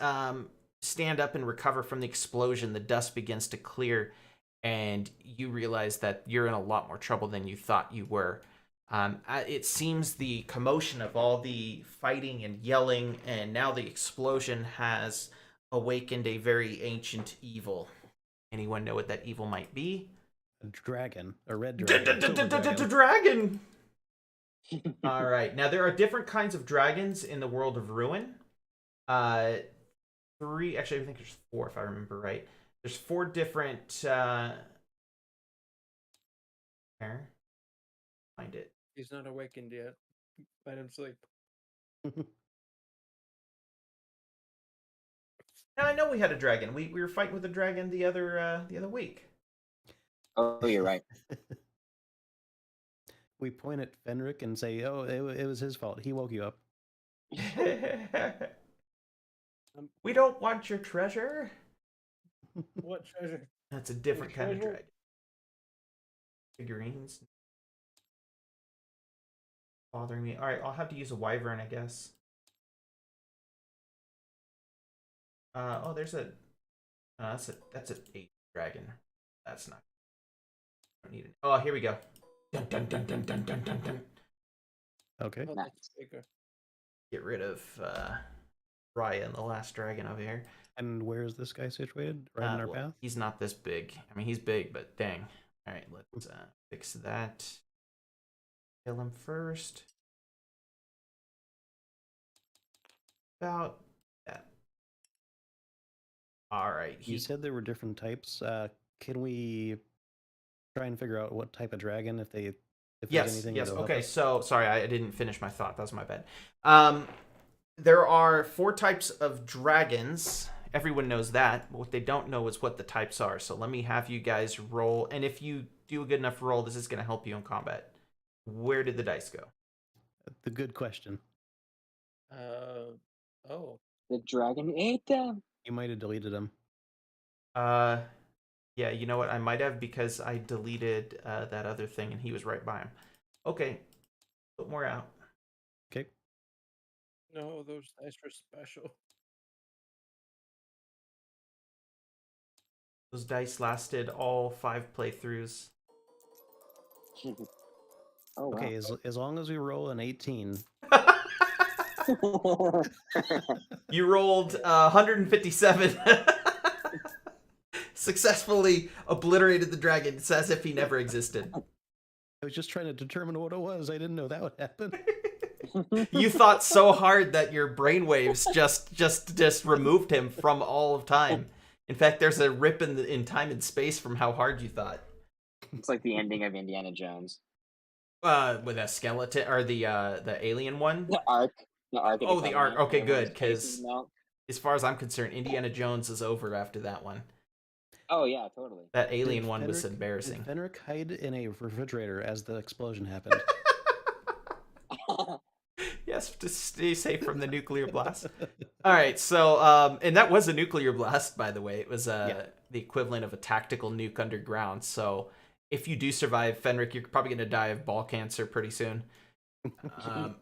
stand up and recover from the explosion, the dust begins to clear, and you realize that you're in a lot more trouble than you thought you were. It seems the commotion of all the fighting and yelling, and now the explosion has awakened a very ancient evil. Anyone know what that evil might be? A dragon. A red dragon. silver dragon. Dragon! All right. Now there are different kinds of dragons in the world of Ruin. 3. Actually, I think there's 4 if I remember right. There's 4 different. There. Find it. He's not awakened yet. Let him sleep. Now I know we had a dragon. We were fighting with a dragon the other week. Oh, you're right. We point at Fenric and say, "Oh, it was his fault. He woke you up." We don't want your treasure. What treasure? That's a different kind of treasure? dragon. Figurines. Bothering me. All right, I'll have to use a wyvern, I guess. Oh, there's a. That's an 8 dragon. That's not. I don't need it. Oh, here we go. Dun dun dun dun dun dun dun dun. Okay. Oh, Nice. that's bigger. Get rid of Raya and the last dragon over here. And where is this guy situated? Right in our Well, path? he's not this big. I mean, he's big, but dang. All right, let's fix that. Kill him first. About that. All right. You said there were different types. Can we try and figure out what type of dragon, if there's Yes, anything? yes. that'll help Okay, us? so sorry, I didn't finish my thought. That was my bad. There are 4 types of dragons. Everyone knows that, but what they don't know is what the types are. So let me have you guys roll, and if you do a good enough roll, this is going to help you in combat. Where did the dice go? The good question. Oh. The dragon ate them. You might have deleted them. Yeah, you know what? I might have, because I deleted that other thing, and he was right by him. Okay, put more out. Okay. No, those dice are special. Those dice lasted all 5 playthroughs. Oh, wow. Okay, as long as we roll an 18, You rolled 157. Successfully obliterated the dragon. It's as if he never existed. I was just trying to determine what it was. I didn't know that would happen. You thought so hard that your brainwaves just removed him from all of time. In fact, there's a rip in time and space from how hard you thought. It's like the ending of Indiana Jones. With a skeleton or the alien one. The Ark. The Ark. of Oh, the Ark. Covenant, Okay, where good, his face is 'cause- melt. As far as I'm concerned, Indiana Jones is over after that one. Oh yeah, totally. That alien Did one was Fenric- embarrassing. Did Fenric hide in a refrigerator as the explosion happened? Yes, to stay safe from the nuclear blast. All right, so and that was a nuclear blast, by the way. It was the equivalent of a tactical nuke underground. So if you do survive, Fenric, you're probably going to die of ball cancer pretty soon.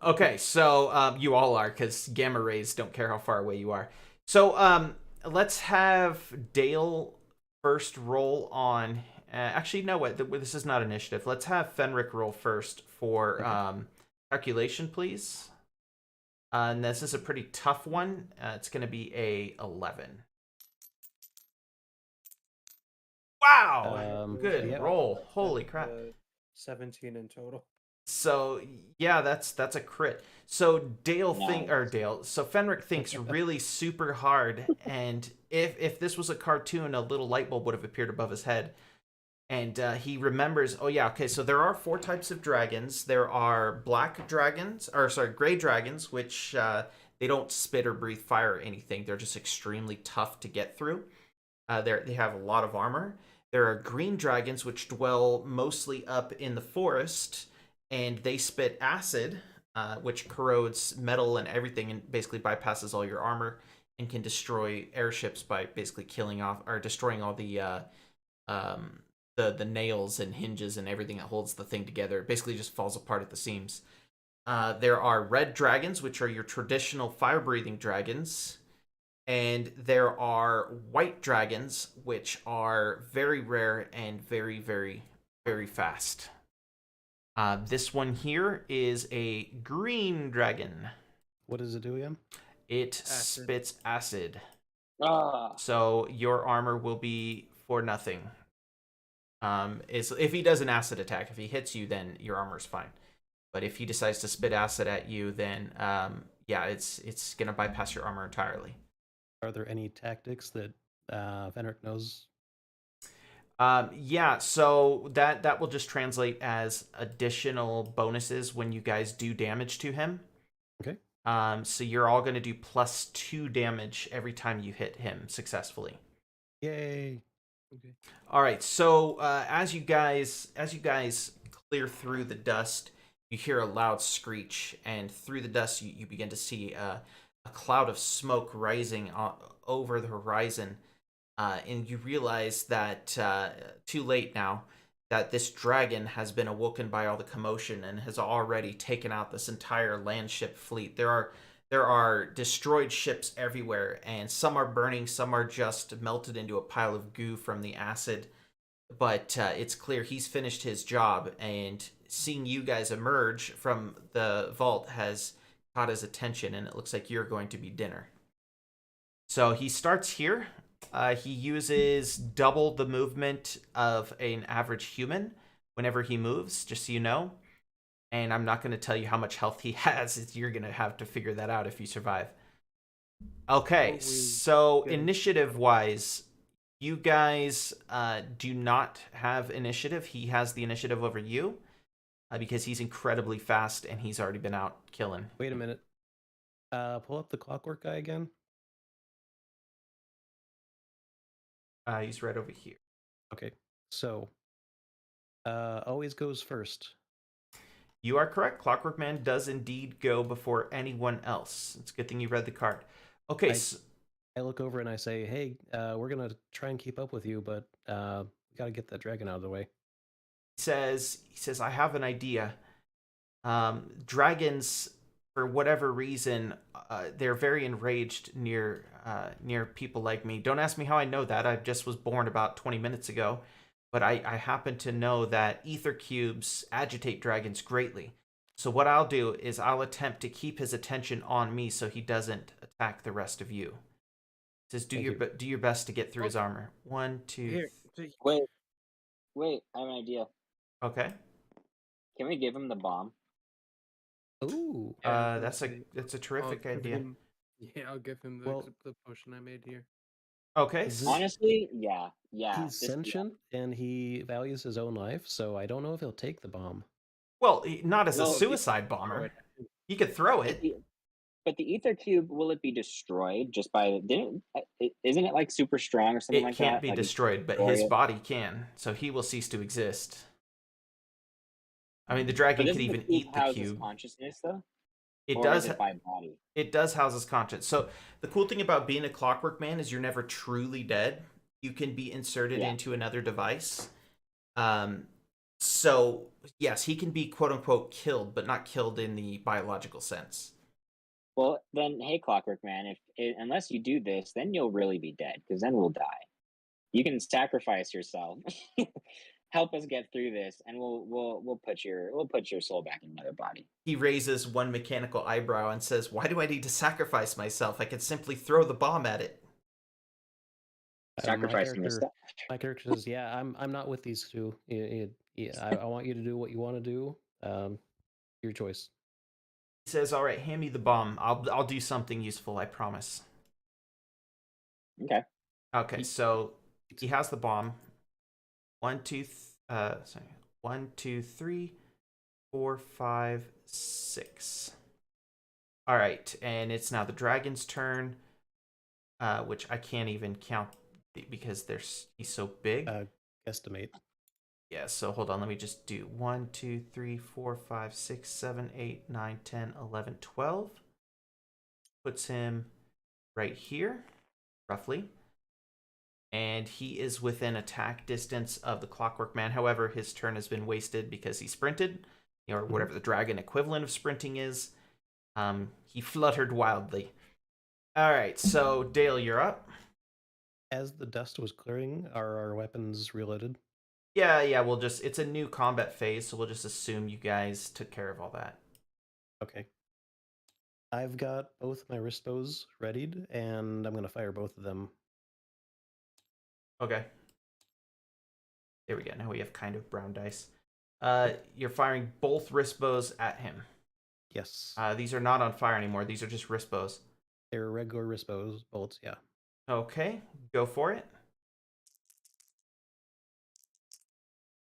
Okay, so you all are, because gamma rays don't care how far away you are. So let's have Dale first roll on. Actually, no, wait, this is not initiative. Let's have Fenric roll first for calculation, please. And this is a pretty tough one. It's going to be a 11. Wow! Good yeah. roll. Holy crap. 17 in total. So yeah, that's a crit. So so Fenric thinks really super hard, and if this was a cartoon, a little light bulb would have appeared above his head. And he remembers, oh yeah, okay, so there are 4 types of dragons. There are gray dragons, which They don't spit or breathe fire or anything. They're just extremely tough to get through. They have a lot of armor. There are green dragons which dwell mostly up in the forest, and they spit acid, which corrodes metal and everything, and basically bypasses all your armor and can destroy airships by basically killing off or destroying all um, the nails and hinges and everything that holds the thing together. It basically just falls apart at the seams. There are red dragons, which are your traditional fire-breathing dragons, and there are white dragons, which are very rare and very, very, very fast. This one here is a green dragon. What does it do again? It Acid. spits acid. Ah, So your armor will be for nothing. Is if he does an acid attack, if he hits you, then your armor's fine. But if he decides to spit acid at you, then yeah, it's gonna bypass your armor entirely. Are there any tactics that Fenric knows? Yeah, so that will just translate as additional bonuses when you guys do damage to him. Okay. So you're all gonna do +2 damage every time you hit him successfully. Yay! Okay. All right. So as you guys clear through the dust, you hear a loud screech, and through the dust, you begin to see a cloud of smoke rising over the horizon, and you realize that too late now that this dragon has been awoken by all the commotion and has already taken out this entire land ship fleet. There are destroyed ships everywhere, and some are burning, some are just melted into a pile of goo from the acid. But it's clear he's finished his job, and seeing you guys emerge from the vault has caught his attention, and it looks like you're going to be dinner. So he starts here. He uses double the movement of an average human whenever he moves, just so you know. And I'm not going to tell you how much health he has. You're going to have to figure that out if you survive. Okay, so initiative wise, you guys do not have initiative. He has the initiative over you because he's incredibly fast and he's already been out killing. Wait a minute. Pull up the clockwork guy again. He's right over here. Okay, so always goes first. You are correct. Clockwork Man does indeed go before anyone else. It's a good thing you read the card. Okay, I look over and I say, "Hey, we're gonna try and keep up with you, but we gotta get that dragon out of the way." he says, I have an idea. Dragons, for whatever reason, they're very enraged near people like me. Don't ask me how I know that. I just was born about 20 minutes ago. But I happen to know that ether cubes agitate dragons greatly. So what I'll do is I'll attempt to keep his attention on me so he doesn't attack the rest of you. He says, do your best to get through his armor. 1, 2. Here. wait, I have an idea. Okay. Can we give him the bomb? Ooh. Yeah, That's a terrific idea. I'll give him the potion I made here. Okay. Is Honestly, yeah. He's sentient and he values his own life, so I don't know if he'll take the bomb. Well, not as a Well, suicide bomber. He could throw it. But the ether cube, will it be destroyed just by? Isn't it like super strong or something It like can't that? be Like, destroyed, but destroy his it? body can. So he will cease to exist. I mean, the But dragon could doesn't even the cube eat the house his cube. consciousness though? It Or does. is it by body? It does house his conscience. So the cool thing about being a Clockwork Man is you're never truly dead. You can be inserted Yeah. into another device. So yes, he can be quote unquote killed, but not killed in the biological sense. Well, then, hey, Clockwork Man, unless you do this, then you'll really be dead, because then we'll die. You can sacrifice yourself, help us get through this, and we'll put your soul back in another body. He raises one mechanical eyebrow and says, "Why do I need to sacrifice myself? I could simply throw the bomb at it." Sacrificing yourself. My character says, "Yeah, I'm not with these two. I want you to do what you want to do. Your choice." He says, "All right, hand me the bomb. I'll do something useful. I promise." Okay. Okay, so he has the bomb. 1, 2, 1, 2, 3, 4, 5, 6. All right, and it's now the dragon's turn, which I can't even count because he's so big. Estimate. Yeah, so hold on, let me just do 1, 2, 3, 4, 5, 6, 7, 8, 9, 10, 11, 12. Puts him right here, roughly. And he is within attack distance of the Clockwork Man. However, his turn has been wasted because he sprinted, or whatever the dragon equivalent of sprinting is. He fluttered wildly. All right, so Dale, you're up. As the dust was clearing, are our weapons reloaded? Yeah, it's a new combat phase, so we'll just assume you guys took care of all that. Okay. I've got both my wrist bows readied, and I'm going to fire both of them. Okay. There we go. Now we have kind of brown dice. You're firing both wrist bows at him. Yes. These are not on fire anymore. These are just wrist bows. They're regular wrist bows, bolts, yeah. Okay, go for it.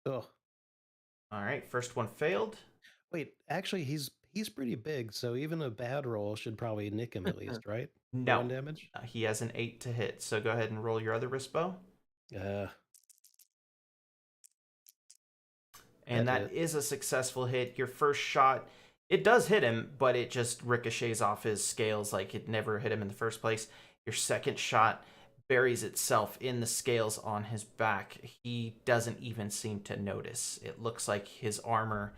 Ugh. All right, first one failed. Wait, actually, he's pretty big, so even a bad roll should probably nick him at least, right? For No. 1 damage? He has an 8 to hit, so go ahead and roll your other wrist bow. And that is a successful hit. Your first shot, it does hit him, but it just ricochets off his scales like it never hit him in the first place. Your second shot buries itself in the scales on his back. He doesn't even seem to notice. It looks like his armor,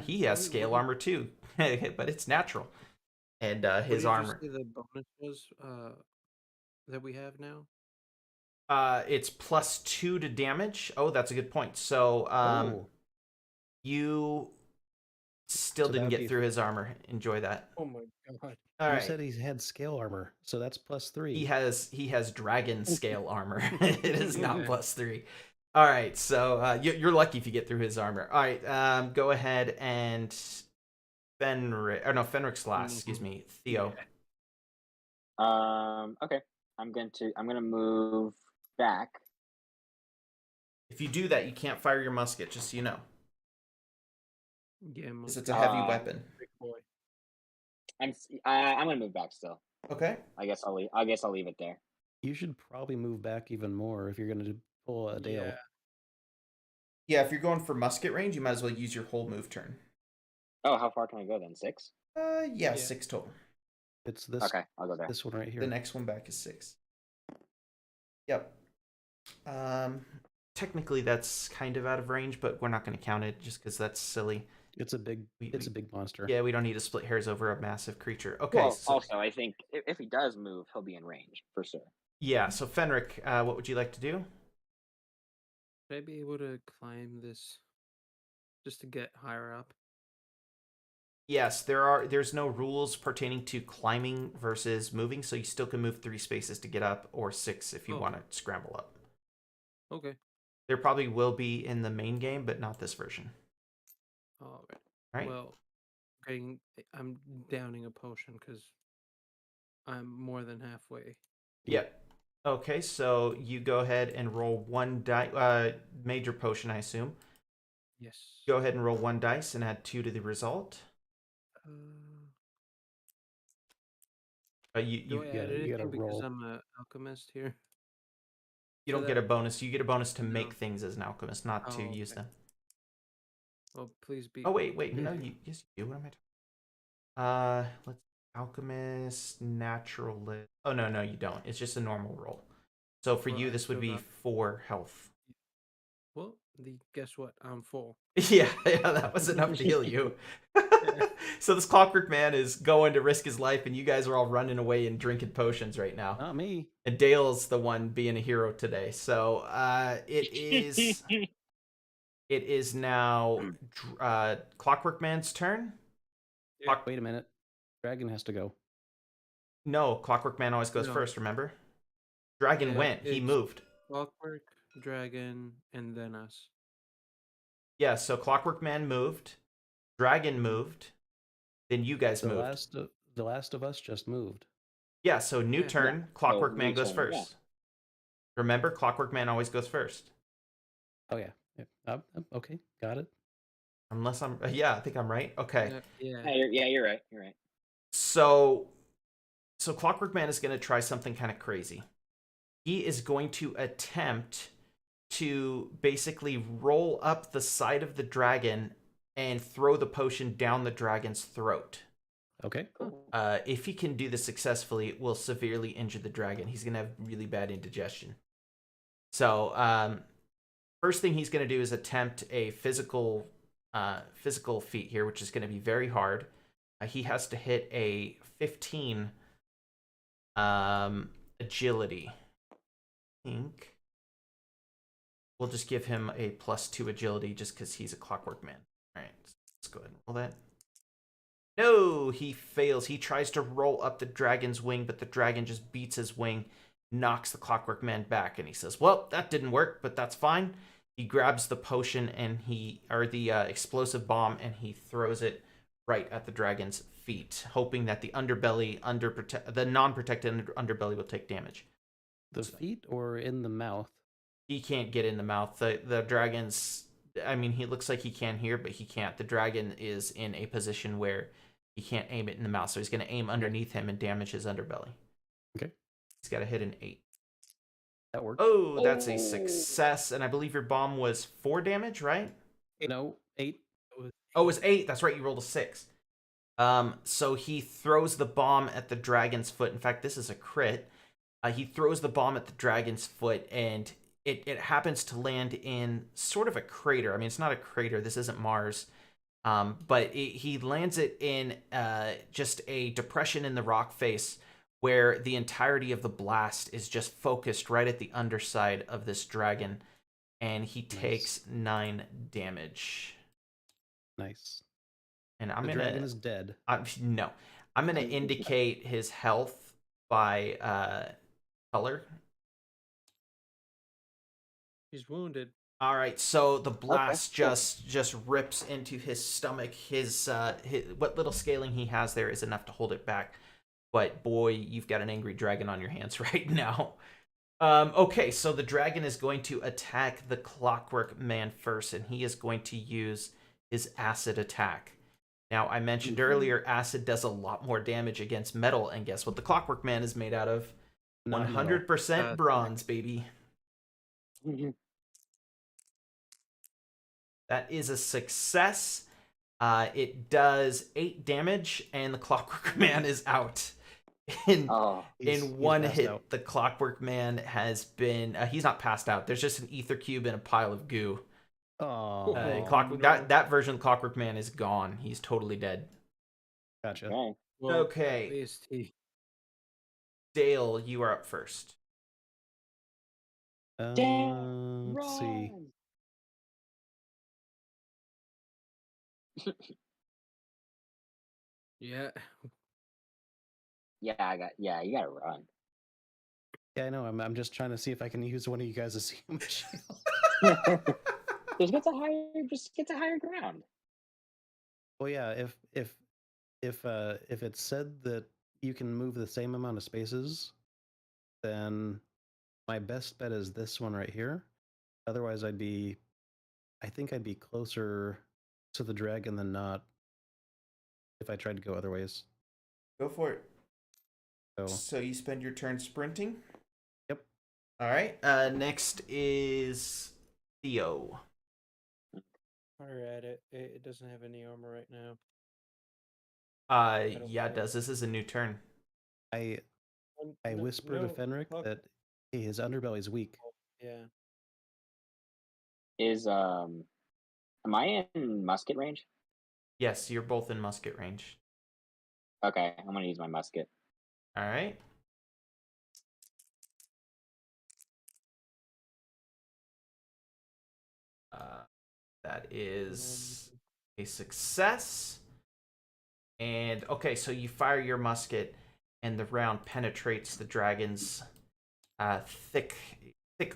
he has scale armor too, but it's natural. And his armor. What did you say the bonus was that we have now? It's +2 to damage. Oh, that's a good point. So, you still So didn't that'd get be- through his armor. Enjoy that. Oh my god. All you right. said he had scale armor, so that's +3. He has dragon scale armor. It is not Okay. +3. All right, so you're lucky if you get through his armor. All right, go ahead and Fenric's last. Excuse me, Theo. Okay. I'm gonna move back. If you do that, you can't fire your musket. Just so you know, Yeah, because it's a heavy weapon. big boy. I'm gonna move back still. Okay. I guess I'll leave it there. You should probably move back even more if you're going to pull a Dale. Yeah. Yeah, if you're going for musket range, you might as well use your whole move turn. Oh, how far can I go then? 6? Yeah, 6 total. It's this. Okay, I'll go there. This one right here. The next one back is 6. Yep. Technically that's kind of out of range, but we're not going to count it just because that's silly. It's a big monster. Yeah, we don't need to split hairs over a massive creature. Okay. Well, so, also, I think if he does move, he'll be in range for sure. yeah. So Fenric, what would you like to do? Should I be able to climb this just to get higher up? Yes, there's no rules pertaining to climbing versus moving, so you still can move 3 spaces to get up, or 6 if you want to scramble up. Okay. There probably will be in the main game, but not this version. All right. Right? Well, I'm downing a potion because I'm more than halfway. Yep. Okay, so you go ahead and roll 1 major potion, I assume. Yes. Go ahead and roll 1 dice and add 2 to the result. Do I add anything gotta because roll. I'm an alchemist here? You don't get a bonus. You get a bonus to make things as an alchemist, not to Oh, use okay. them. Well, please be. Oh wait, no, yes you do. What am I talking? Let's alchemist, naturalist. Oh no, you don't. It's just a normal roll. So for Well, you, I this would still be got- 4 health. Well, guess what? I'm full. Yeah, that was enough to heal you. So this Clockwork Man is going to risk his life, and you guys are all running away and drinking potions right now. Not me. And Dale's the one being a hero today. So it is now Clockwork Man's turn. Wait a minute. Dragon has to go. No, Clockwork Man always goes No. first, remember? Dragon Yeah, went. He it's- moved. Clockwork, dragon, and then us. Yeah, so Clockwork Man moved. Dragon moved. Then you guys moved. The last of us just moved. Yeah, so new Yeah. turn. Clockwork So, Man new goes turn, yeah. first. Remember, Clockwork Man always goes first. Oh yeah. Okay, got it. Unless I'm... yeah, I think I'm right. Okay. Yeah. Yeah, you're right. You're right. So Clockwork Man is going to try something kind of crazy. He is going to attempt to basically roll up the side of the dragon and throw the potion down the dragon's throat. Okay. Cool. If he can do this successfully, it will severely injure the dragon. He's going to have really bad indigestion. So, first thing he's going to do is attempt a physical feat here, which is going to be very hard. He has to hit a 15 agility. I think we'll just give him a +2 agility just because he's a Clockwork Man. All right, let's go ahead and roll that. No, he fails. He tries to roll up the dragon's wing, but the dragon just beats his wing, knocks the Clockwork Man back, and he says, "Well, that didn't work, but that's fine." He grabs the potion and the explosive bomb, and he throws it right at the dragon's feet, hoping that the underbelly, the non-protected underbelly will take damage. The feet or in the mouth? He can't get in the mouth. The dragon's, I mean, he looks like he can hear, but he can't. The dragon is in a position where he can't aim it in the mouth, so he's going to aim underneath him and damage his underbelly. Okay. He's got to hit an 8. That works. Oh, that's a success, and I believe your bomb was 4 damage, right? No, 8. Oh, it was 8. That's right, you rolled a 6. So he throws the bomb at the dragon's foot. In fact, this is a crit. He throws the bomb at the dragon's foot, and it happens to land in sort of a crater. I mean, it's not a crater. This isn't Mars. But he lands it in just a depression in the rock face where the entirety of the blast is just focused right at the underside of this dragon, and he takes 9 damage. Nice. And I'm The gonna dragon is dead. no, I'm gonna indicate his health by color. He's wounded. All right, so the blast just rips into his stomach. His what little scaling he has there is enough to hold it back. But boy, you've got an angry dragon on your hands right now. Okay, so the dragon is going to attack the Clockwork Man first, and he is going to use his acid attack. Now, I mentioned earlier, acid does a lot more damage against metal, and guess what the Clockwork Man is made out of? Not metal. 100% bronze, baby. That is a success. It does 8 damage, and the Clockwork Man is out. In one passed hit, out. the Clockwork Man has been... he's not passed out. There's just an ether cube and a pile of goo. Oh, That version of the Clockwork Man is gone. He's totally dead. gotcha. Okay. Well, Okay. At least he. Dale, you are up first. Let's see. Run! Yeah. Yeah, you gotta run. Yeah, I know. I'm just trying to see if I can use one of you guys as human shield. Just get to higher ground. Well, yeah. If it said that you can move the same amount of spaces, then my best bet is this one right here. Otherwise, I think I'd be closer to the dragon than not if I tried to go other ways. Go for it. So, So you spend your turn sprinting? Yep. All right. Next is Theo. Fire at it. It doesn't have any armor right now. Yeah, it does. This is a new turn. I whisper to Fenric fuck. that hey, his underbelly's weak. Yeah. Am I in musket range? Yes, you're both in musket range. Okay, I'm gonna use my musket. All right. That is a success. And okay, so you fire your musket, and the round penetrates the dragon's thick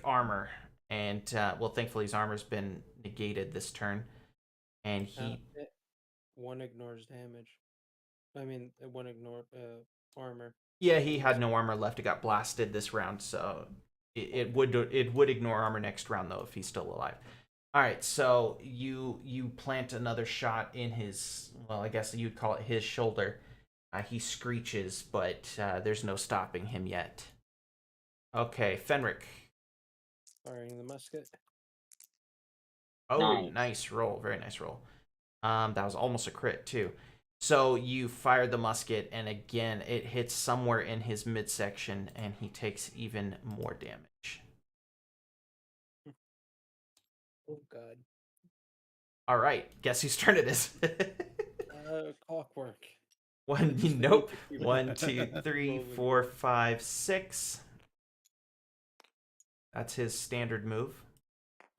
armor. And well, thankfully his armor's been negated this turn, and he One ignores damage. I mean, one ignore armor. yeah, he had no armor left. It got blasted this round, so it would ignore armor next round though if he's still alive. All right, so you plant another shot in his, well, I guess you'd call it his shoulder. He screeches, but there's no stopping him yet. Okay, Fenric. Firing the musket. Oh, Nice. nice roll. Very nice roll. That was almost a crit, too. So you fired the musket, and again, it hits somewhere in his midsection, and he takes even more damage. Oh God. All right, guess whose turn it is? Clockwork. One, Just nope. keep 1, 2, 3, rolling 4, here. 5, 6. That's his standard move.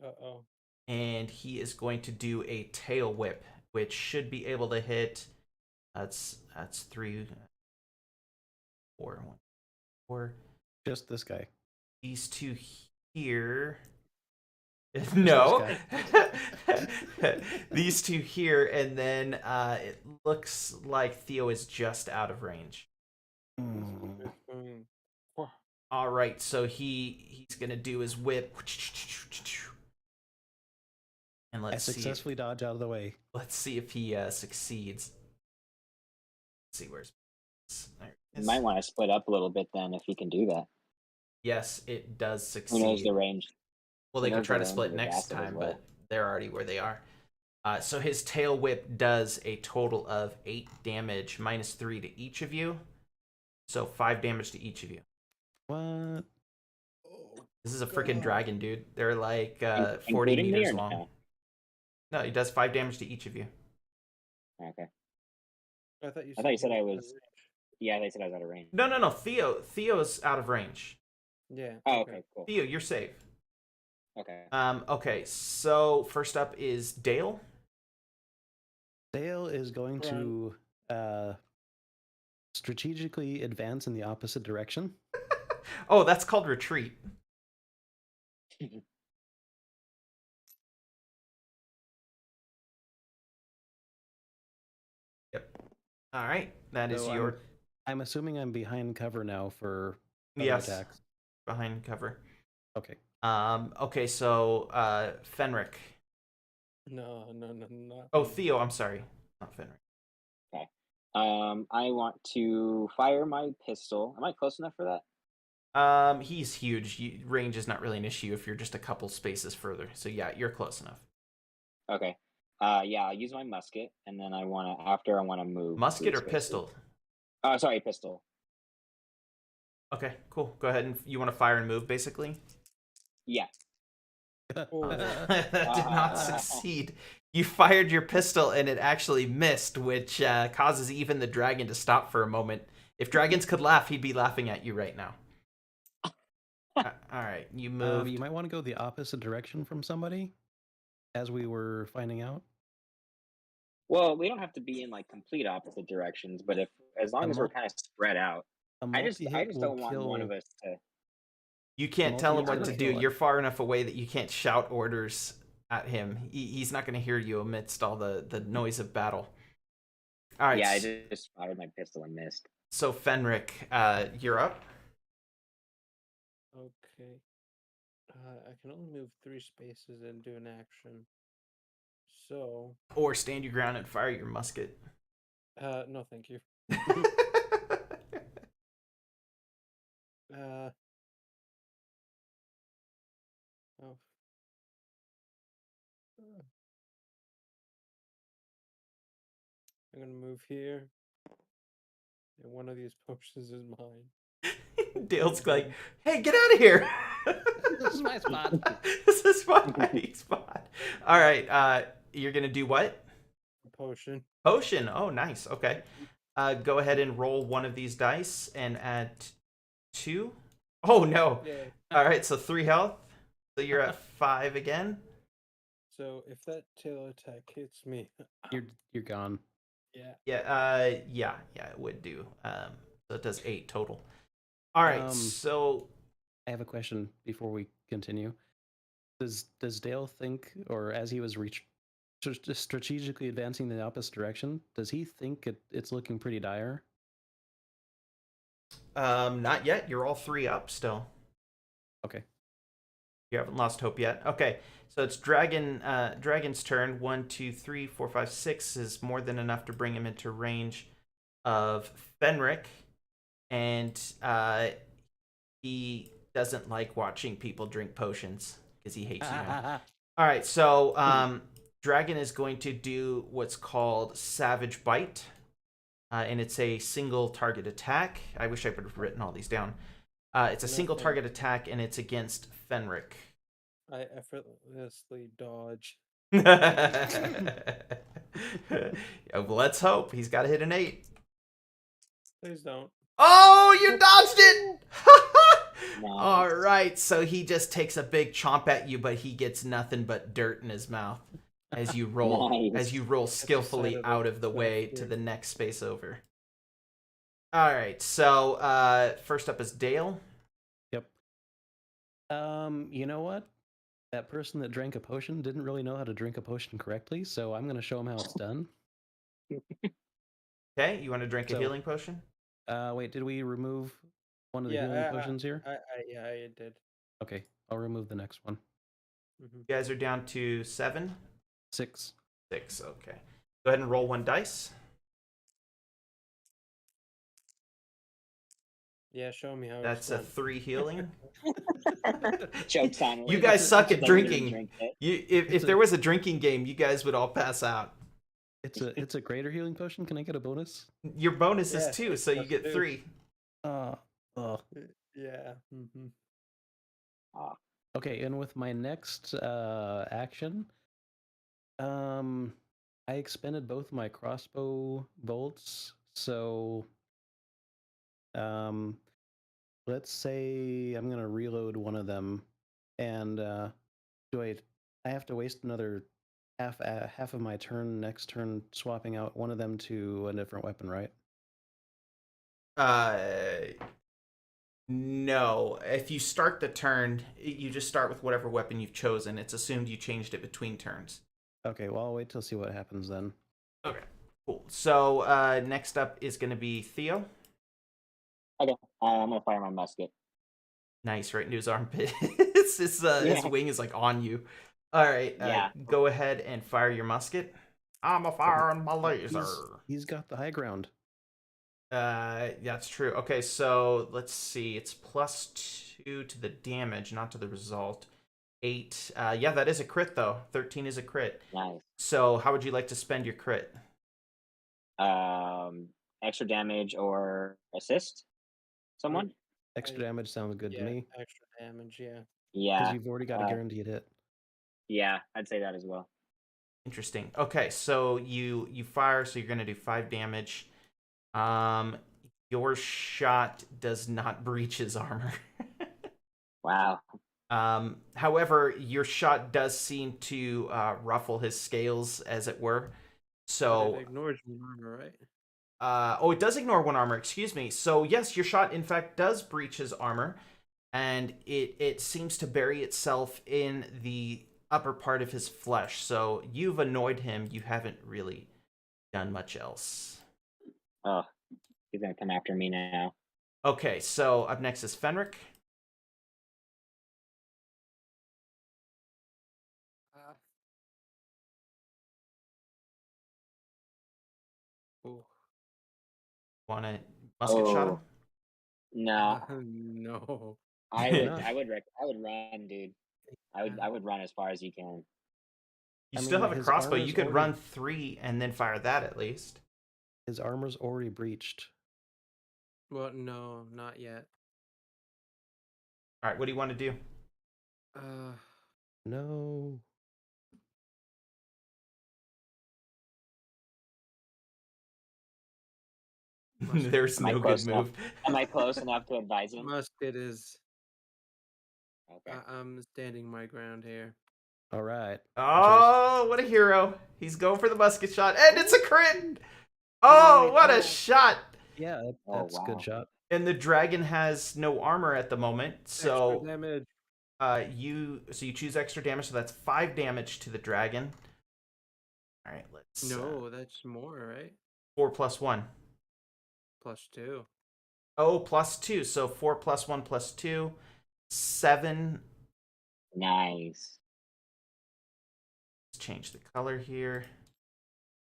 Uh-oh. And he is going to do a tail whip, which should be able to hit. That's 3, 4, 1, 4. Just this guy. These two here. Just No. this These two here, and then it looks like Theo is just out of range. Mm. All right, so he's gonna do his whip, and I let's successfully dodge out of the way. Let's see if he succeeds. Let's see where's. There it You is. might want to split up a little bit then if you can do that. Yes, it does Who succeed. knows the range? Well, they Who can knows try the to range split of his next acid as time, well. but they're already where they are. So his tail whip does a total of 8 damage, -3 to each of you. So 5 damage to each of you. What? Oh, This is a freaking God. dragon, dude. They're like 40 Including me meters or long. no? No, he does 5 damage to each of you. Okay. I thought you I thought you said he I was was. Yeah, they said I was out of range. No. Theo's out of range. Yeah. Oh, okay, cool. Theo, you're safe. Okay. Okay, so first up is Dale. Dale is going to strategically advance in the opposite direction. Oh, that's called retreat. Yep. All right, that is So your I'm assuming I'm behind cover now for other yes attacks. behind cover. Okay. Okay, so Fenric. No. Oh, Theo. I'm sorry, not Fenric. I want to fire my pistol. Am I close enough for that? He's huge. Range is not really an issue if you're just a couple spaces further. So yeah, you're close enough. Okay. Yeah, I'll use my musket, and then I want to move. Musket 3 or spaces. pistol? Oh, sorry, pistol. Okay, cool. Go ahead and you want to fire and move, basically. Yeah. Oh. That did not succeed. You fired your pistol and it actually missed, which causes even the dragon to stop for a moment. If dragons could laugh, he'd be laughing at you right now. All right, you moved. You might want to go the opposite direction from somebody, as we were finding out. Well, we don't have to be in like complete opposite directions, but as long as we're kind of spread out. I just don't want one of us to. You can't tell him what to do. kill. You're far enough away that you can't shout orders at him. He's not going to hear you amidst all the noise of battle. All right. Yeah, I just fired my pistol and missed. So Fenric, you're up. Okay. I can only move 3 spaces and do an action. So. Or stand your ground and fire your musket. No, thank you. Oh. I'm gonna move here. And one of these potions is mine. Dale's like, hey, get out of here. This is my spot. This is my spot. All right. You're going to do what? A potion. Potion. Oh, nice. Okay. Go ahead and roll one of these dice and add 2. Oh, no. Yeah. All right. So 3 health. So you're at 5 again. So if that tail attack hits me, You're gone. yeah. Yeah, it would do. So it does 8 total. All right. So I have a question before we continue. Does Dale think, or as he was strategically advancing in the opposite direction, does he think it's looking pretty dire? not yet. You're all 3 up still. Okay. You haven't lost hope yet. Okay, so it's Dragon's turn. 1, 2, 3, 4, 5, 6 is more than enough to bring him into range of Fenric, and he doesn't like watching people drink potions because he hates you. All right, so Dragon is going to do what's called Savage Bite, and it's a single target attack. I wish I would have written all these down. It's a single Nothing. target attack, and it's against Fenric. I effortlessly dodge. Let's hope he's got to hit an 8. Please don't. Oh, you dodged it! Nice. All right, so he just takes a big chomp at you, but he gets nothing but dirt in his mouth as you roll Nice. skillfully Excited out of the about way that, to yeah. the next space over. All right, so first up is Dale. Yep. You know what? That person that drank a potion didn't really know how to drink a potion correctly, so I'm going to show him how it's done. Okay, you want to drink a So- healing potion? Wait, did we remove one of the healing potions here? I did. Okay, I'll remove the next one. Mm-hmm. You guys are down to 7, 6. 6. Okay, go ahead and roll 1 dice. Yeah, show me how That's it's a done. 3 healing. Jokes on You it. guys suck at Then you drinking. drink it. If there was a drinking game, you guys would all pass out. It's a greater healing potion. Can I get a bonus? Your bonus Yeah, is 2, it's so you plus get 2. 3. Oh. Yeah. Mm-hmm. Okay, and with my next action, I expended both my crossbow bolts, so let's say I'm gonna reload one of them, and do I have to waste another half of my turn next turn swapping out one of them to a different weapon, right? No. If you start the turn, you just start with whatever weapon you've chosen. It's assumed you changed it between turns. Okay, well I'll wait till see what happens then. Okay, cool. So next up is going to be Theo. Okay, I'm gonna fire my musket. Nice, right into his armpit. His Yeah. wing is like on you. All right, Yeah. go ahead and fire your musket. I'm a firing my laser. He's got the high ground. That's true. Okay, so let's see. It's +2 to the damage, not to the result. 8. Yeah, that is a crit though. 13 is a crit. Nice. So how would you like to spend your crit? Extra damage or assist someone? Extra damage sounds good to me. Extra damage, yeah. Because Yeah. you've already got a guaranteed hit. Yeah, I'd say that as well. Interesting. Okay, so you fire, so you're gonna do 5 damage. Your shot does not breach his armor. Wow. However, your shot does seem to ruffle his scales, as it were. But So, it ignores one armor, right? oh, it does ignore 1 armor. Excuse me. So, yes, your shot in fact does breach his armor, and it seems to bury itself in the upper part of his flesh. So, you've annoyed him. You haven't really done much else. Oh, he's gonna come after me now. Okay, so up next is Fenric. Oh. Want to musket shot him? Oh. No, No. I Why would. not? I would run, dude. I would run as far as you can. You I still mean, have a his crossbow. armor's You could already- run 3 and then fire that at least. His armor's already breached. Well, no, not yet. All right, what do you want to do? No. There's Am I no good close enough? move. Am I close enough to advise him? musket is. Okay. I'm standing my ground here. All right. Oh, what a hero. He's going for the musket shot, and it's a crit! Oh, what a shot! Yeah, Oh, that's a wow. good shot. And the dragon has no armor at the moment, so Extra damage. you choose extra damage, so that's 5 damage to the dragon. All right, let's No, that's more, right? 4 plus 1. +2. Oh, +2, so 4 plus 1 plus 2, 7. Nice. Let's change the color here.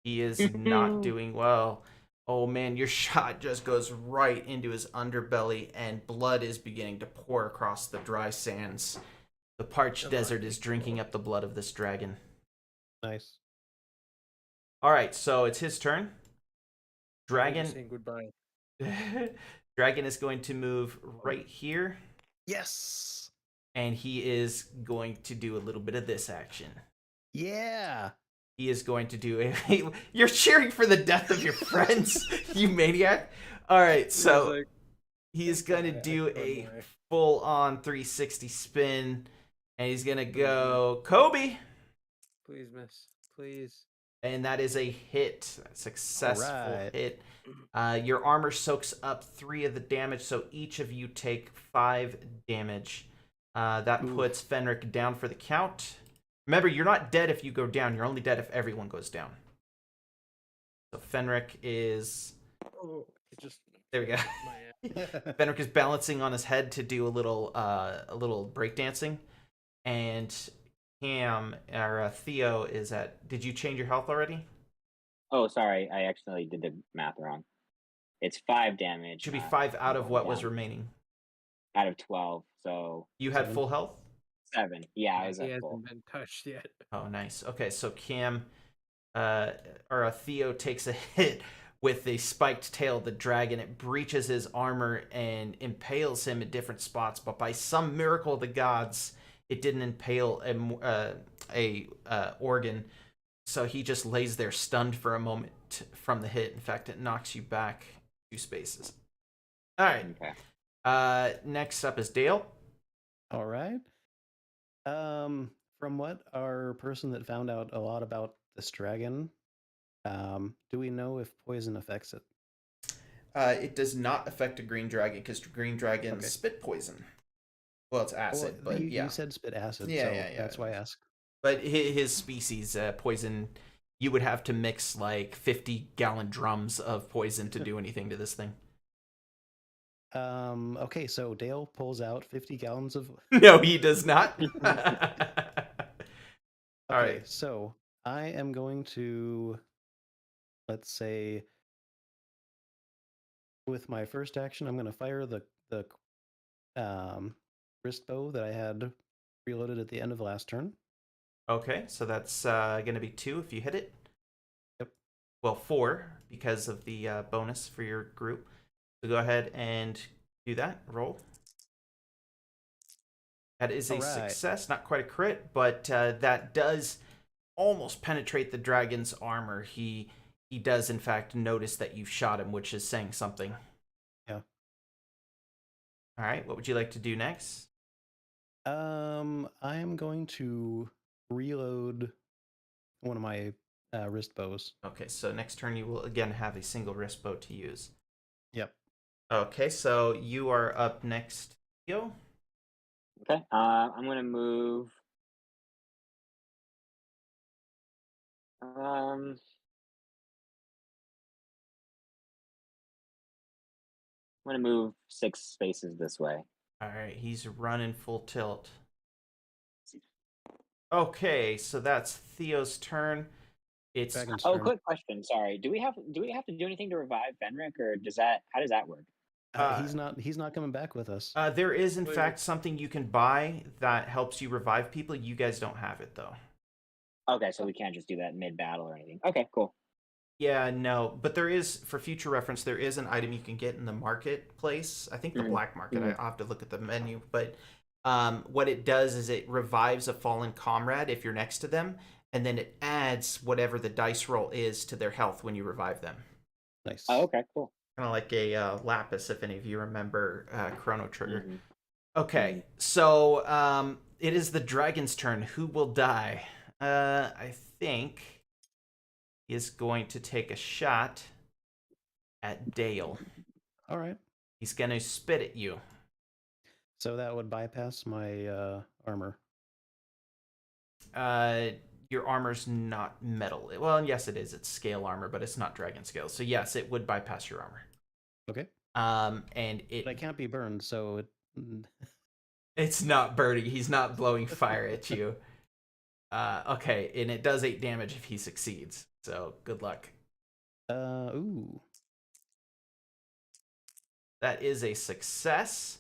He is not doing well. Oh man, your shot just goes right into his underbelly, and blood is beginning to pour across the dry sands. The parched Come on, desert is big drinking boy. up the blood of this dragon. Nice. All right, so it's his turn. Dragon, Saying goodbye. Dragon is going to move right here, Yes. and he is going to do a little bit of this action. Yeah. He is going to do a. You're cheering for the death of your friends, you maniac. All right, so like, he is going to I do run a away. full-on 360 spin, and he's going to go Kobe, Please, miss. Please. and that is a hit, a successful Alright. hit. Your armor soaks up 3 of the damage, so each of you take 5 damage. That Oof. puts Fenric down for the count. Remember, you're not dead if you go down. You're only dead if everyone goes down. So Fenric is... Oh, it just. There we go. My ass. Fenric is balancing on his head to do a little breakdancing. And Cam, or Theo is at... Did you change your health already? Oh, sorry, I accidentally did the math wrong. It's 5 damage. Should be not 5 out of going what was down. remaining. Out of 12, so You had 7. full health? 7. Yeah, I was He at hasn't full. been touched yet. Oh, nice. Okay, so Cam, or Theo takes a hit with the spiked tail of the dragon. It breaches his armor and impales him at different spots, but by some miracle of the gods, it didn't impale a organ. So he just lays there stunned for a moment from the hit. In fact, it knocks you back 2 spaces. All right. Okay. Next up is Dale. All right. From what our person that found out a lot about this dragon, do we know if poison affects it? It does not affect a green dragon because green dragons Okay. spit poison. Well, it's acid, Well, but you, yeah. you said spit acid, Yeah, so yeah, yeah, that's why I asked. But his species, poison, you would have to mix like 50-gallon drums of poison to do anything to this thing. Okay, so Dale pulls out 50 gallons of. No, he does not. All Okay, right. so I am going to, let's say, with my first action, I'm going to fire the wrist bow that I had reloaded at the end of last turn. Okay, so that's going to be 2 if you hit it. Yep. Well, 4 because of the bonus for your group. So go ahead and do that. Roll. That is a All right. success, not quite a crit, but that does almost penetrate the dragon's armor. He does, in fact, notice that you shot him, which is saying something. Yeah. All right, what would you like to do next? I am going to reload one of my wrist bows. Okay, so next turn you will again have a single wrist bow to use. Yep. Okay, so you are up next, Theo. Okay. I'm gonna move. I'm gonna move 6 spaces this way. All right, he's running full tilt. Okay, so that's Theo's turn. It's Dragon's Oh, turn. quick question. Sorry. Do we have to do anything to revive Fenric, or how does that work? He's not coming back with us. there is in Wait. fact something you can buy that helps you revive people. You guys don't have it though. Okay, so we can't just do that mid battle or anything. Okay, cool. Yeah, no, but there is, for future reference, there is an item you can get in the marketplace. I think the Mhm. black market. Mhm. I'll have to look at the menu, but what it does is it revives a fallen comrade if you're next to them, and then it adds whatever the dice roll is to their health when you revive them. Nice. Oh, okay, cool. Kind of like a lapis, if any of you remember Chrono Trigger. Mhm. Okay, so it is the dragon's turn. Who will die? I think he is going to take a shot at Dale. All right. He's going to spit at you. So that would bypass my armor. Your armor's not metal. Well, yes, it is. It's scale armor, but it's not dragon scale. So yes, it would bypass your armor. Okay. And But I can't be burned, so it. it's not birdie. He's not blowing fire at you. Okay, and it does 8 damage if he succeeds. So good luck. Ooh. That is a success.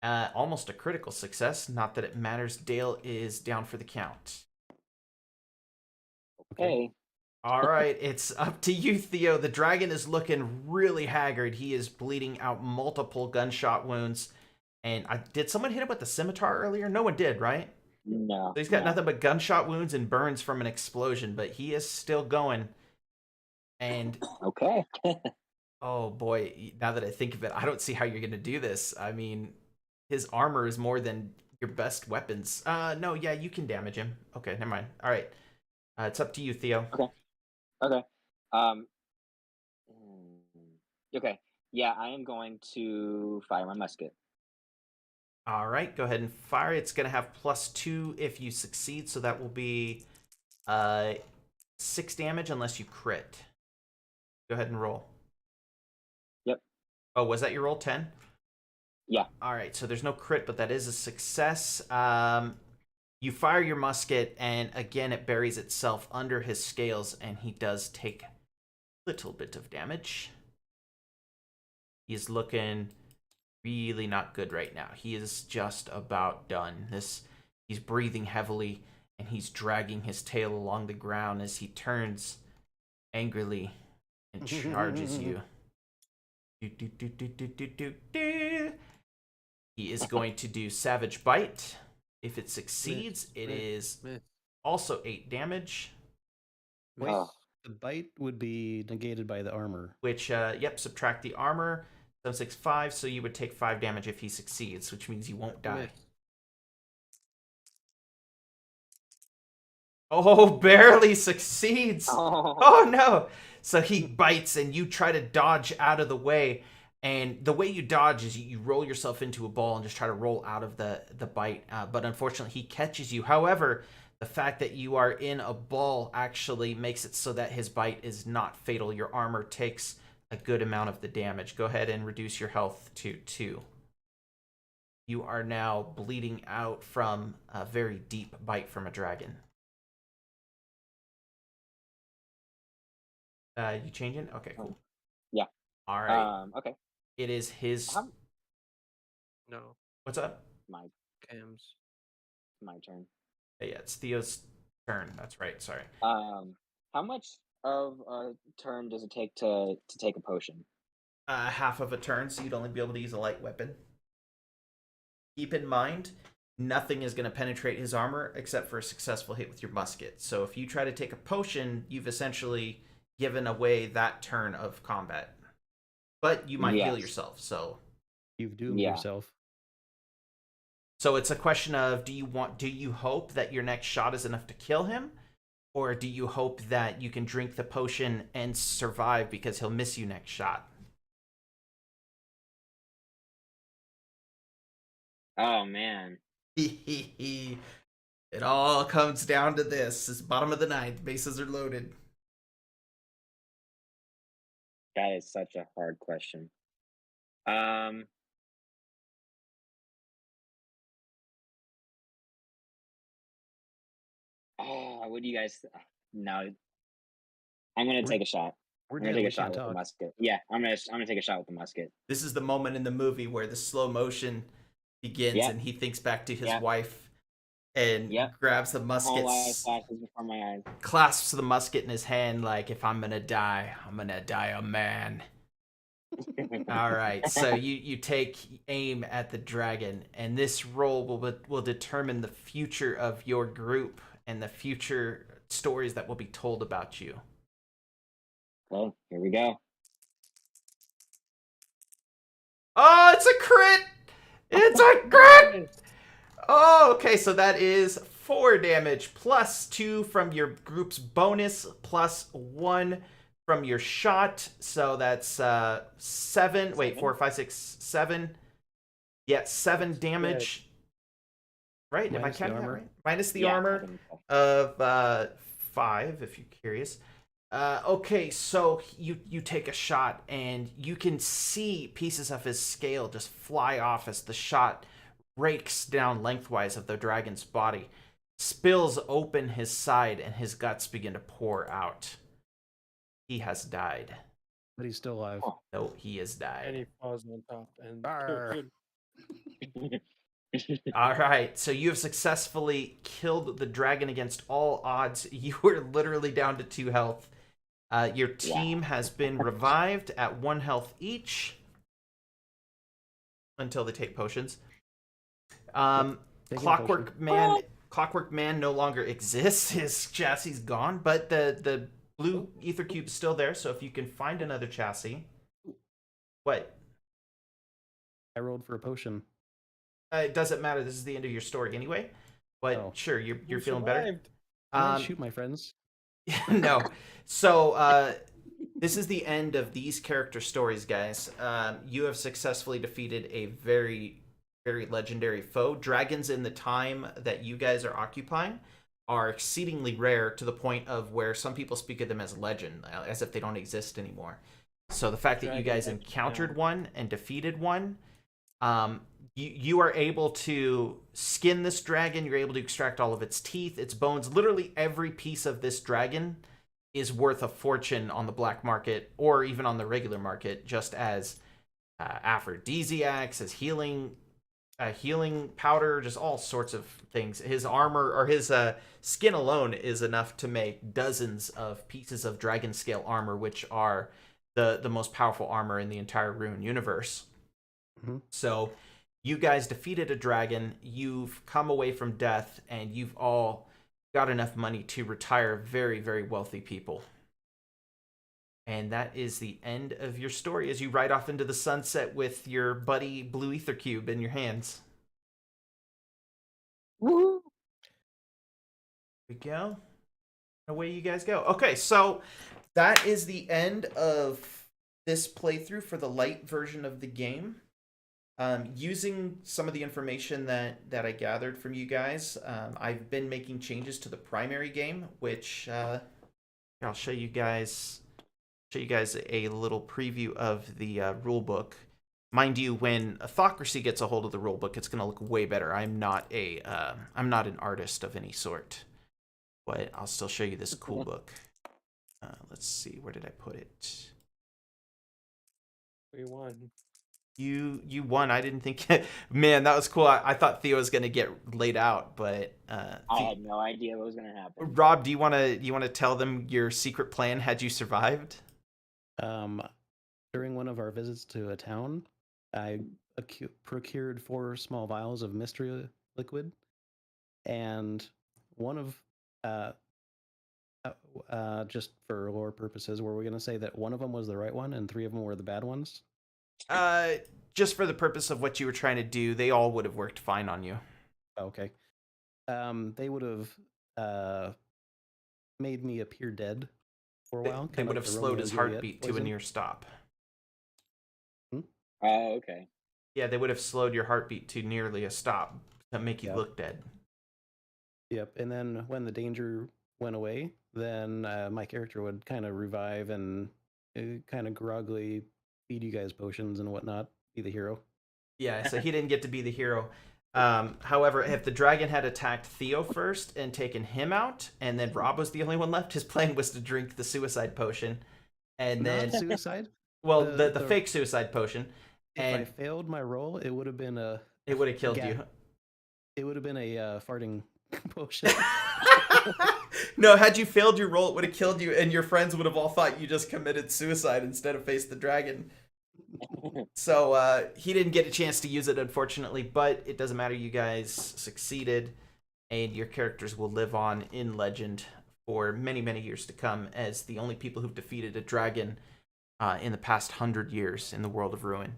Almost a critical success. Not that it matters. Dale is down for the count. Okay. All right, it's up to you, Theo. The dragon is looking really haggard. He is bleeding out multiple gunshot wounds. And did someone hit him with the scimitar earlier? No one did, right? No. So he's got no. nothing but gunshot wounds and burns from an explosion, but he is still going. And Okay. oh boy, now that I think of it, I don't see how you're going to do this. I mean, his armor is more than your best weapons. No, yeah, you can damage him. Okay, never mind. All right. It's up to you, Theo. Okay. Okay. Yeah, I am going to fire my musket. All right, go ahead and fire. It's going to have +2 if you succeed, so that will be 6 damage unless you crit. Go ahead and roll. Yep. Oh, was that your roll? 10? Yeah. All right, so there's no crit, but that is a success. You fire your musket, and again, it buries itself under his scales, and he does take a little bit of damage. He's looking really not good right now. He is just about done. He's breathing heavily, and he's dragging his tail along the ground as he turns angrily and charges you. He is going to do Savage Bite. If it succeeds, it is also 8 damage. Wait, Oh. the bite would be negated by the armor. Which, yep, subtract the armor. 7, 6, 5, so you would take 5 damage if he succeeds, which means you won't die. Oh, barely succeeds. Oh no. So he bites and you try to dodge out of the way. And the way you dodge is you roll yourself into a ball and just try to roll out of the bite. But unfortunately, he catches you. However, the fact that you are in a ball actually makes it so that his bite is not fatal. Your armor takes a good amount of the damage. Go ahead and reduce your health to 2. You are now bleeding out from a very deep bite from a dragon. You changing? Okay, cool. Yeah. All right. Okay. It is his. No, What's up? My Cam's. turn. Yeah, it's Theo's turn. That's right. Sorry. How much of a turn does it take to take a potion? Half of a turn, so you'd only be able to use a light weapon. Keep in mind, nothing is going to penetrate his armor except for a successful hit with your musket. So if you try to take a potion, you've essentially given away that turn of combat. But you might heal yourself, so you've doomed yourself. So it's a question of do you hope that your next shot is enough to kill him, or do you hope that you can drink the potion and survive because he'll miss you next shot? Oh man. It all comes down to this. It's bottom of the ninth. Bases are loaded. That is such a hard question. What do you guys? No, I'm gonna take a shot. We're I'm gonna dead. take We a shot can't with the talk. musket. Yeah, I'm gonna take a shot with the musket. This is the moment in the movie where the slow motion begins and he thinks back to his wife and grabs the musket, Whole life flashes before my eyes. clasps the musket in his hand like, if I'm gonna die, I'm gonna die a man. All right, so you take aim at the dragon, and this roll will determine the future of your group and the future stories that will be told about you. Okay, here we go. Oh, it's a crit! It's a crit! Oh, okay, so that is 4 damage, plus 2 from your group's bonus, plus 1 from your shot. So that's 7. Wait, 4, 5, 6, 7. Yeah, 7 damage. Right? Am I counting that right? Minus the armor of 5, if you're curious. Okay, so you take a shot, and you can see pieces of his scale just fly off as the shot rakes down lengthwise of the dragon's body, spills open his side, and his guts begin to pour out. He has died. but he's still alive. Oh. No, he has And he died. falls on top. And Arr. good. All right, so you have successfully killed the dragon against all odds. You were literally down to 2 health. Your team has been revived at 1 health each until they take potions. Taking a Clockwork Man no longer exists. His chassis is gone, but the blue ether cube is still there. So if you can find another chassis, what? I rolled for a potion. It doesn't matter. This is the end of your story anyway. But Oh. sure, you're You feeling better. survived. Can I shoot my friends? No. So this is the end of these character stories, guys. You have successfully defeated a very, very legendary foe. Dragons in the time that you guys are occupying are exceedingly rare, to the point of where some people speak of them as legend, as if they don't exist anymore. So the fact that you guys encountered one and defeated one, you are able to skin this dragon. You're able to extract all of its teeth, its bones. Literally every piece of this dragon is worth a fortune on the black market or even on the regular market, just as aphrodisiacs, as healing powder, just all sorts of things. His armor, or his skin alone, is enough to make dozens of pieces of dragon scale armor, which are the most powerful armor in the entire Rune universe. Mm-hmm. So you guys defeated a dragon, you've come away from death, and you've all got enough money to retire very, very wealthy people. And that is the end of your story as you ride off into the sunset with your buddy Blue Ether Cube in your hands. Woo! There we go. Away you guys go. Okay, so that is the end of this playthrough for the Lite version of the game. Using some of the information that I gathered from you guys, I've been making changes to the primary game, which I'll show you guys a little preview of the rule book. Mind you, when Authocracy gets a hold of the rule book, it's going to look way better. I'm not an artist of any sort, but I'll still show you this cool book. Let's see, where did I put it? We won. You won. I didn't think. Man, that was cool. I thought Theo was gonna get laid out, but I had no idea what was gonna happen. Rob, do you wanna tell them your secret plan had you survived? During one of our visits to a town, I procured 4 small vials of mystery liquid, and one of just for lore purposes, were we going to say that one of them was the right one and 3 of them were the bad ones? Just for the purpose of what you were trying to do, they all would have worked fine on you. Okay. They would have made me appear dead for a while. They would have slowed his heartbeat to a near stop. Oh, okay. Yeah, they would have slowed your heartbeat to nearly a stop to make you look dead. Yep, and then when the danger went away, then my character would kind of revive and kind of groggily feed you guys potions and whatnot, be the hero. Yeah, so he didn't get to be the hero. However, if the dragon had attacked Theo first and taken him out, and then Rob was the only one left, his plan was to drink the suicide potion. And then Not suicide? Well, the fake suicide potion. If and I failed my roll, it would have been a... It would have killed you. It would have been a farting potion. No, had you failed your roll, it would have killed you, and your friends would have all thought you just committed suicide instead of faced the dragon. So he didn't get a chance to use it, unfortunately, but it doesn't matter. You guys succeeded, and your characters will live on in legend for many, many years to come as the only people who've defeated a dragon in the past 100 years in the world of Ruin.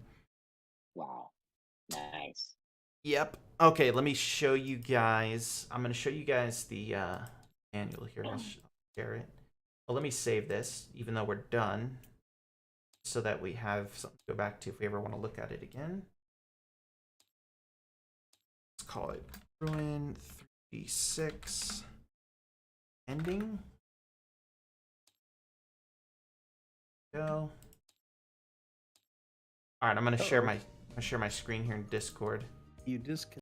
Wow. Nice. Yep. Okay, let me show you guys. I'm going to show you guys the manual here. I'll share it. Well, let me save this, even though we're done, so that we have something to go back to if we ever want to look at it again. Let's call it Ruin 3D6 ending. Go. All right, I'm going to share my screen here in Discord. You just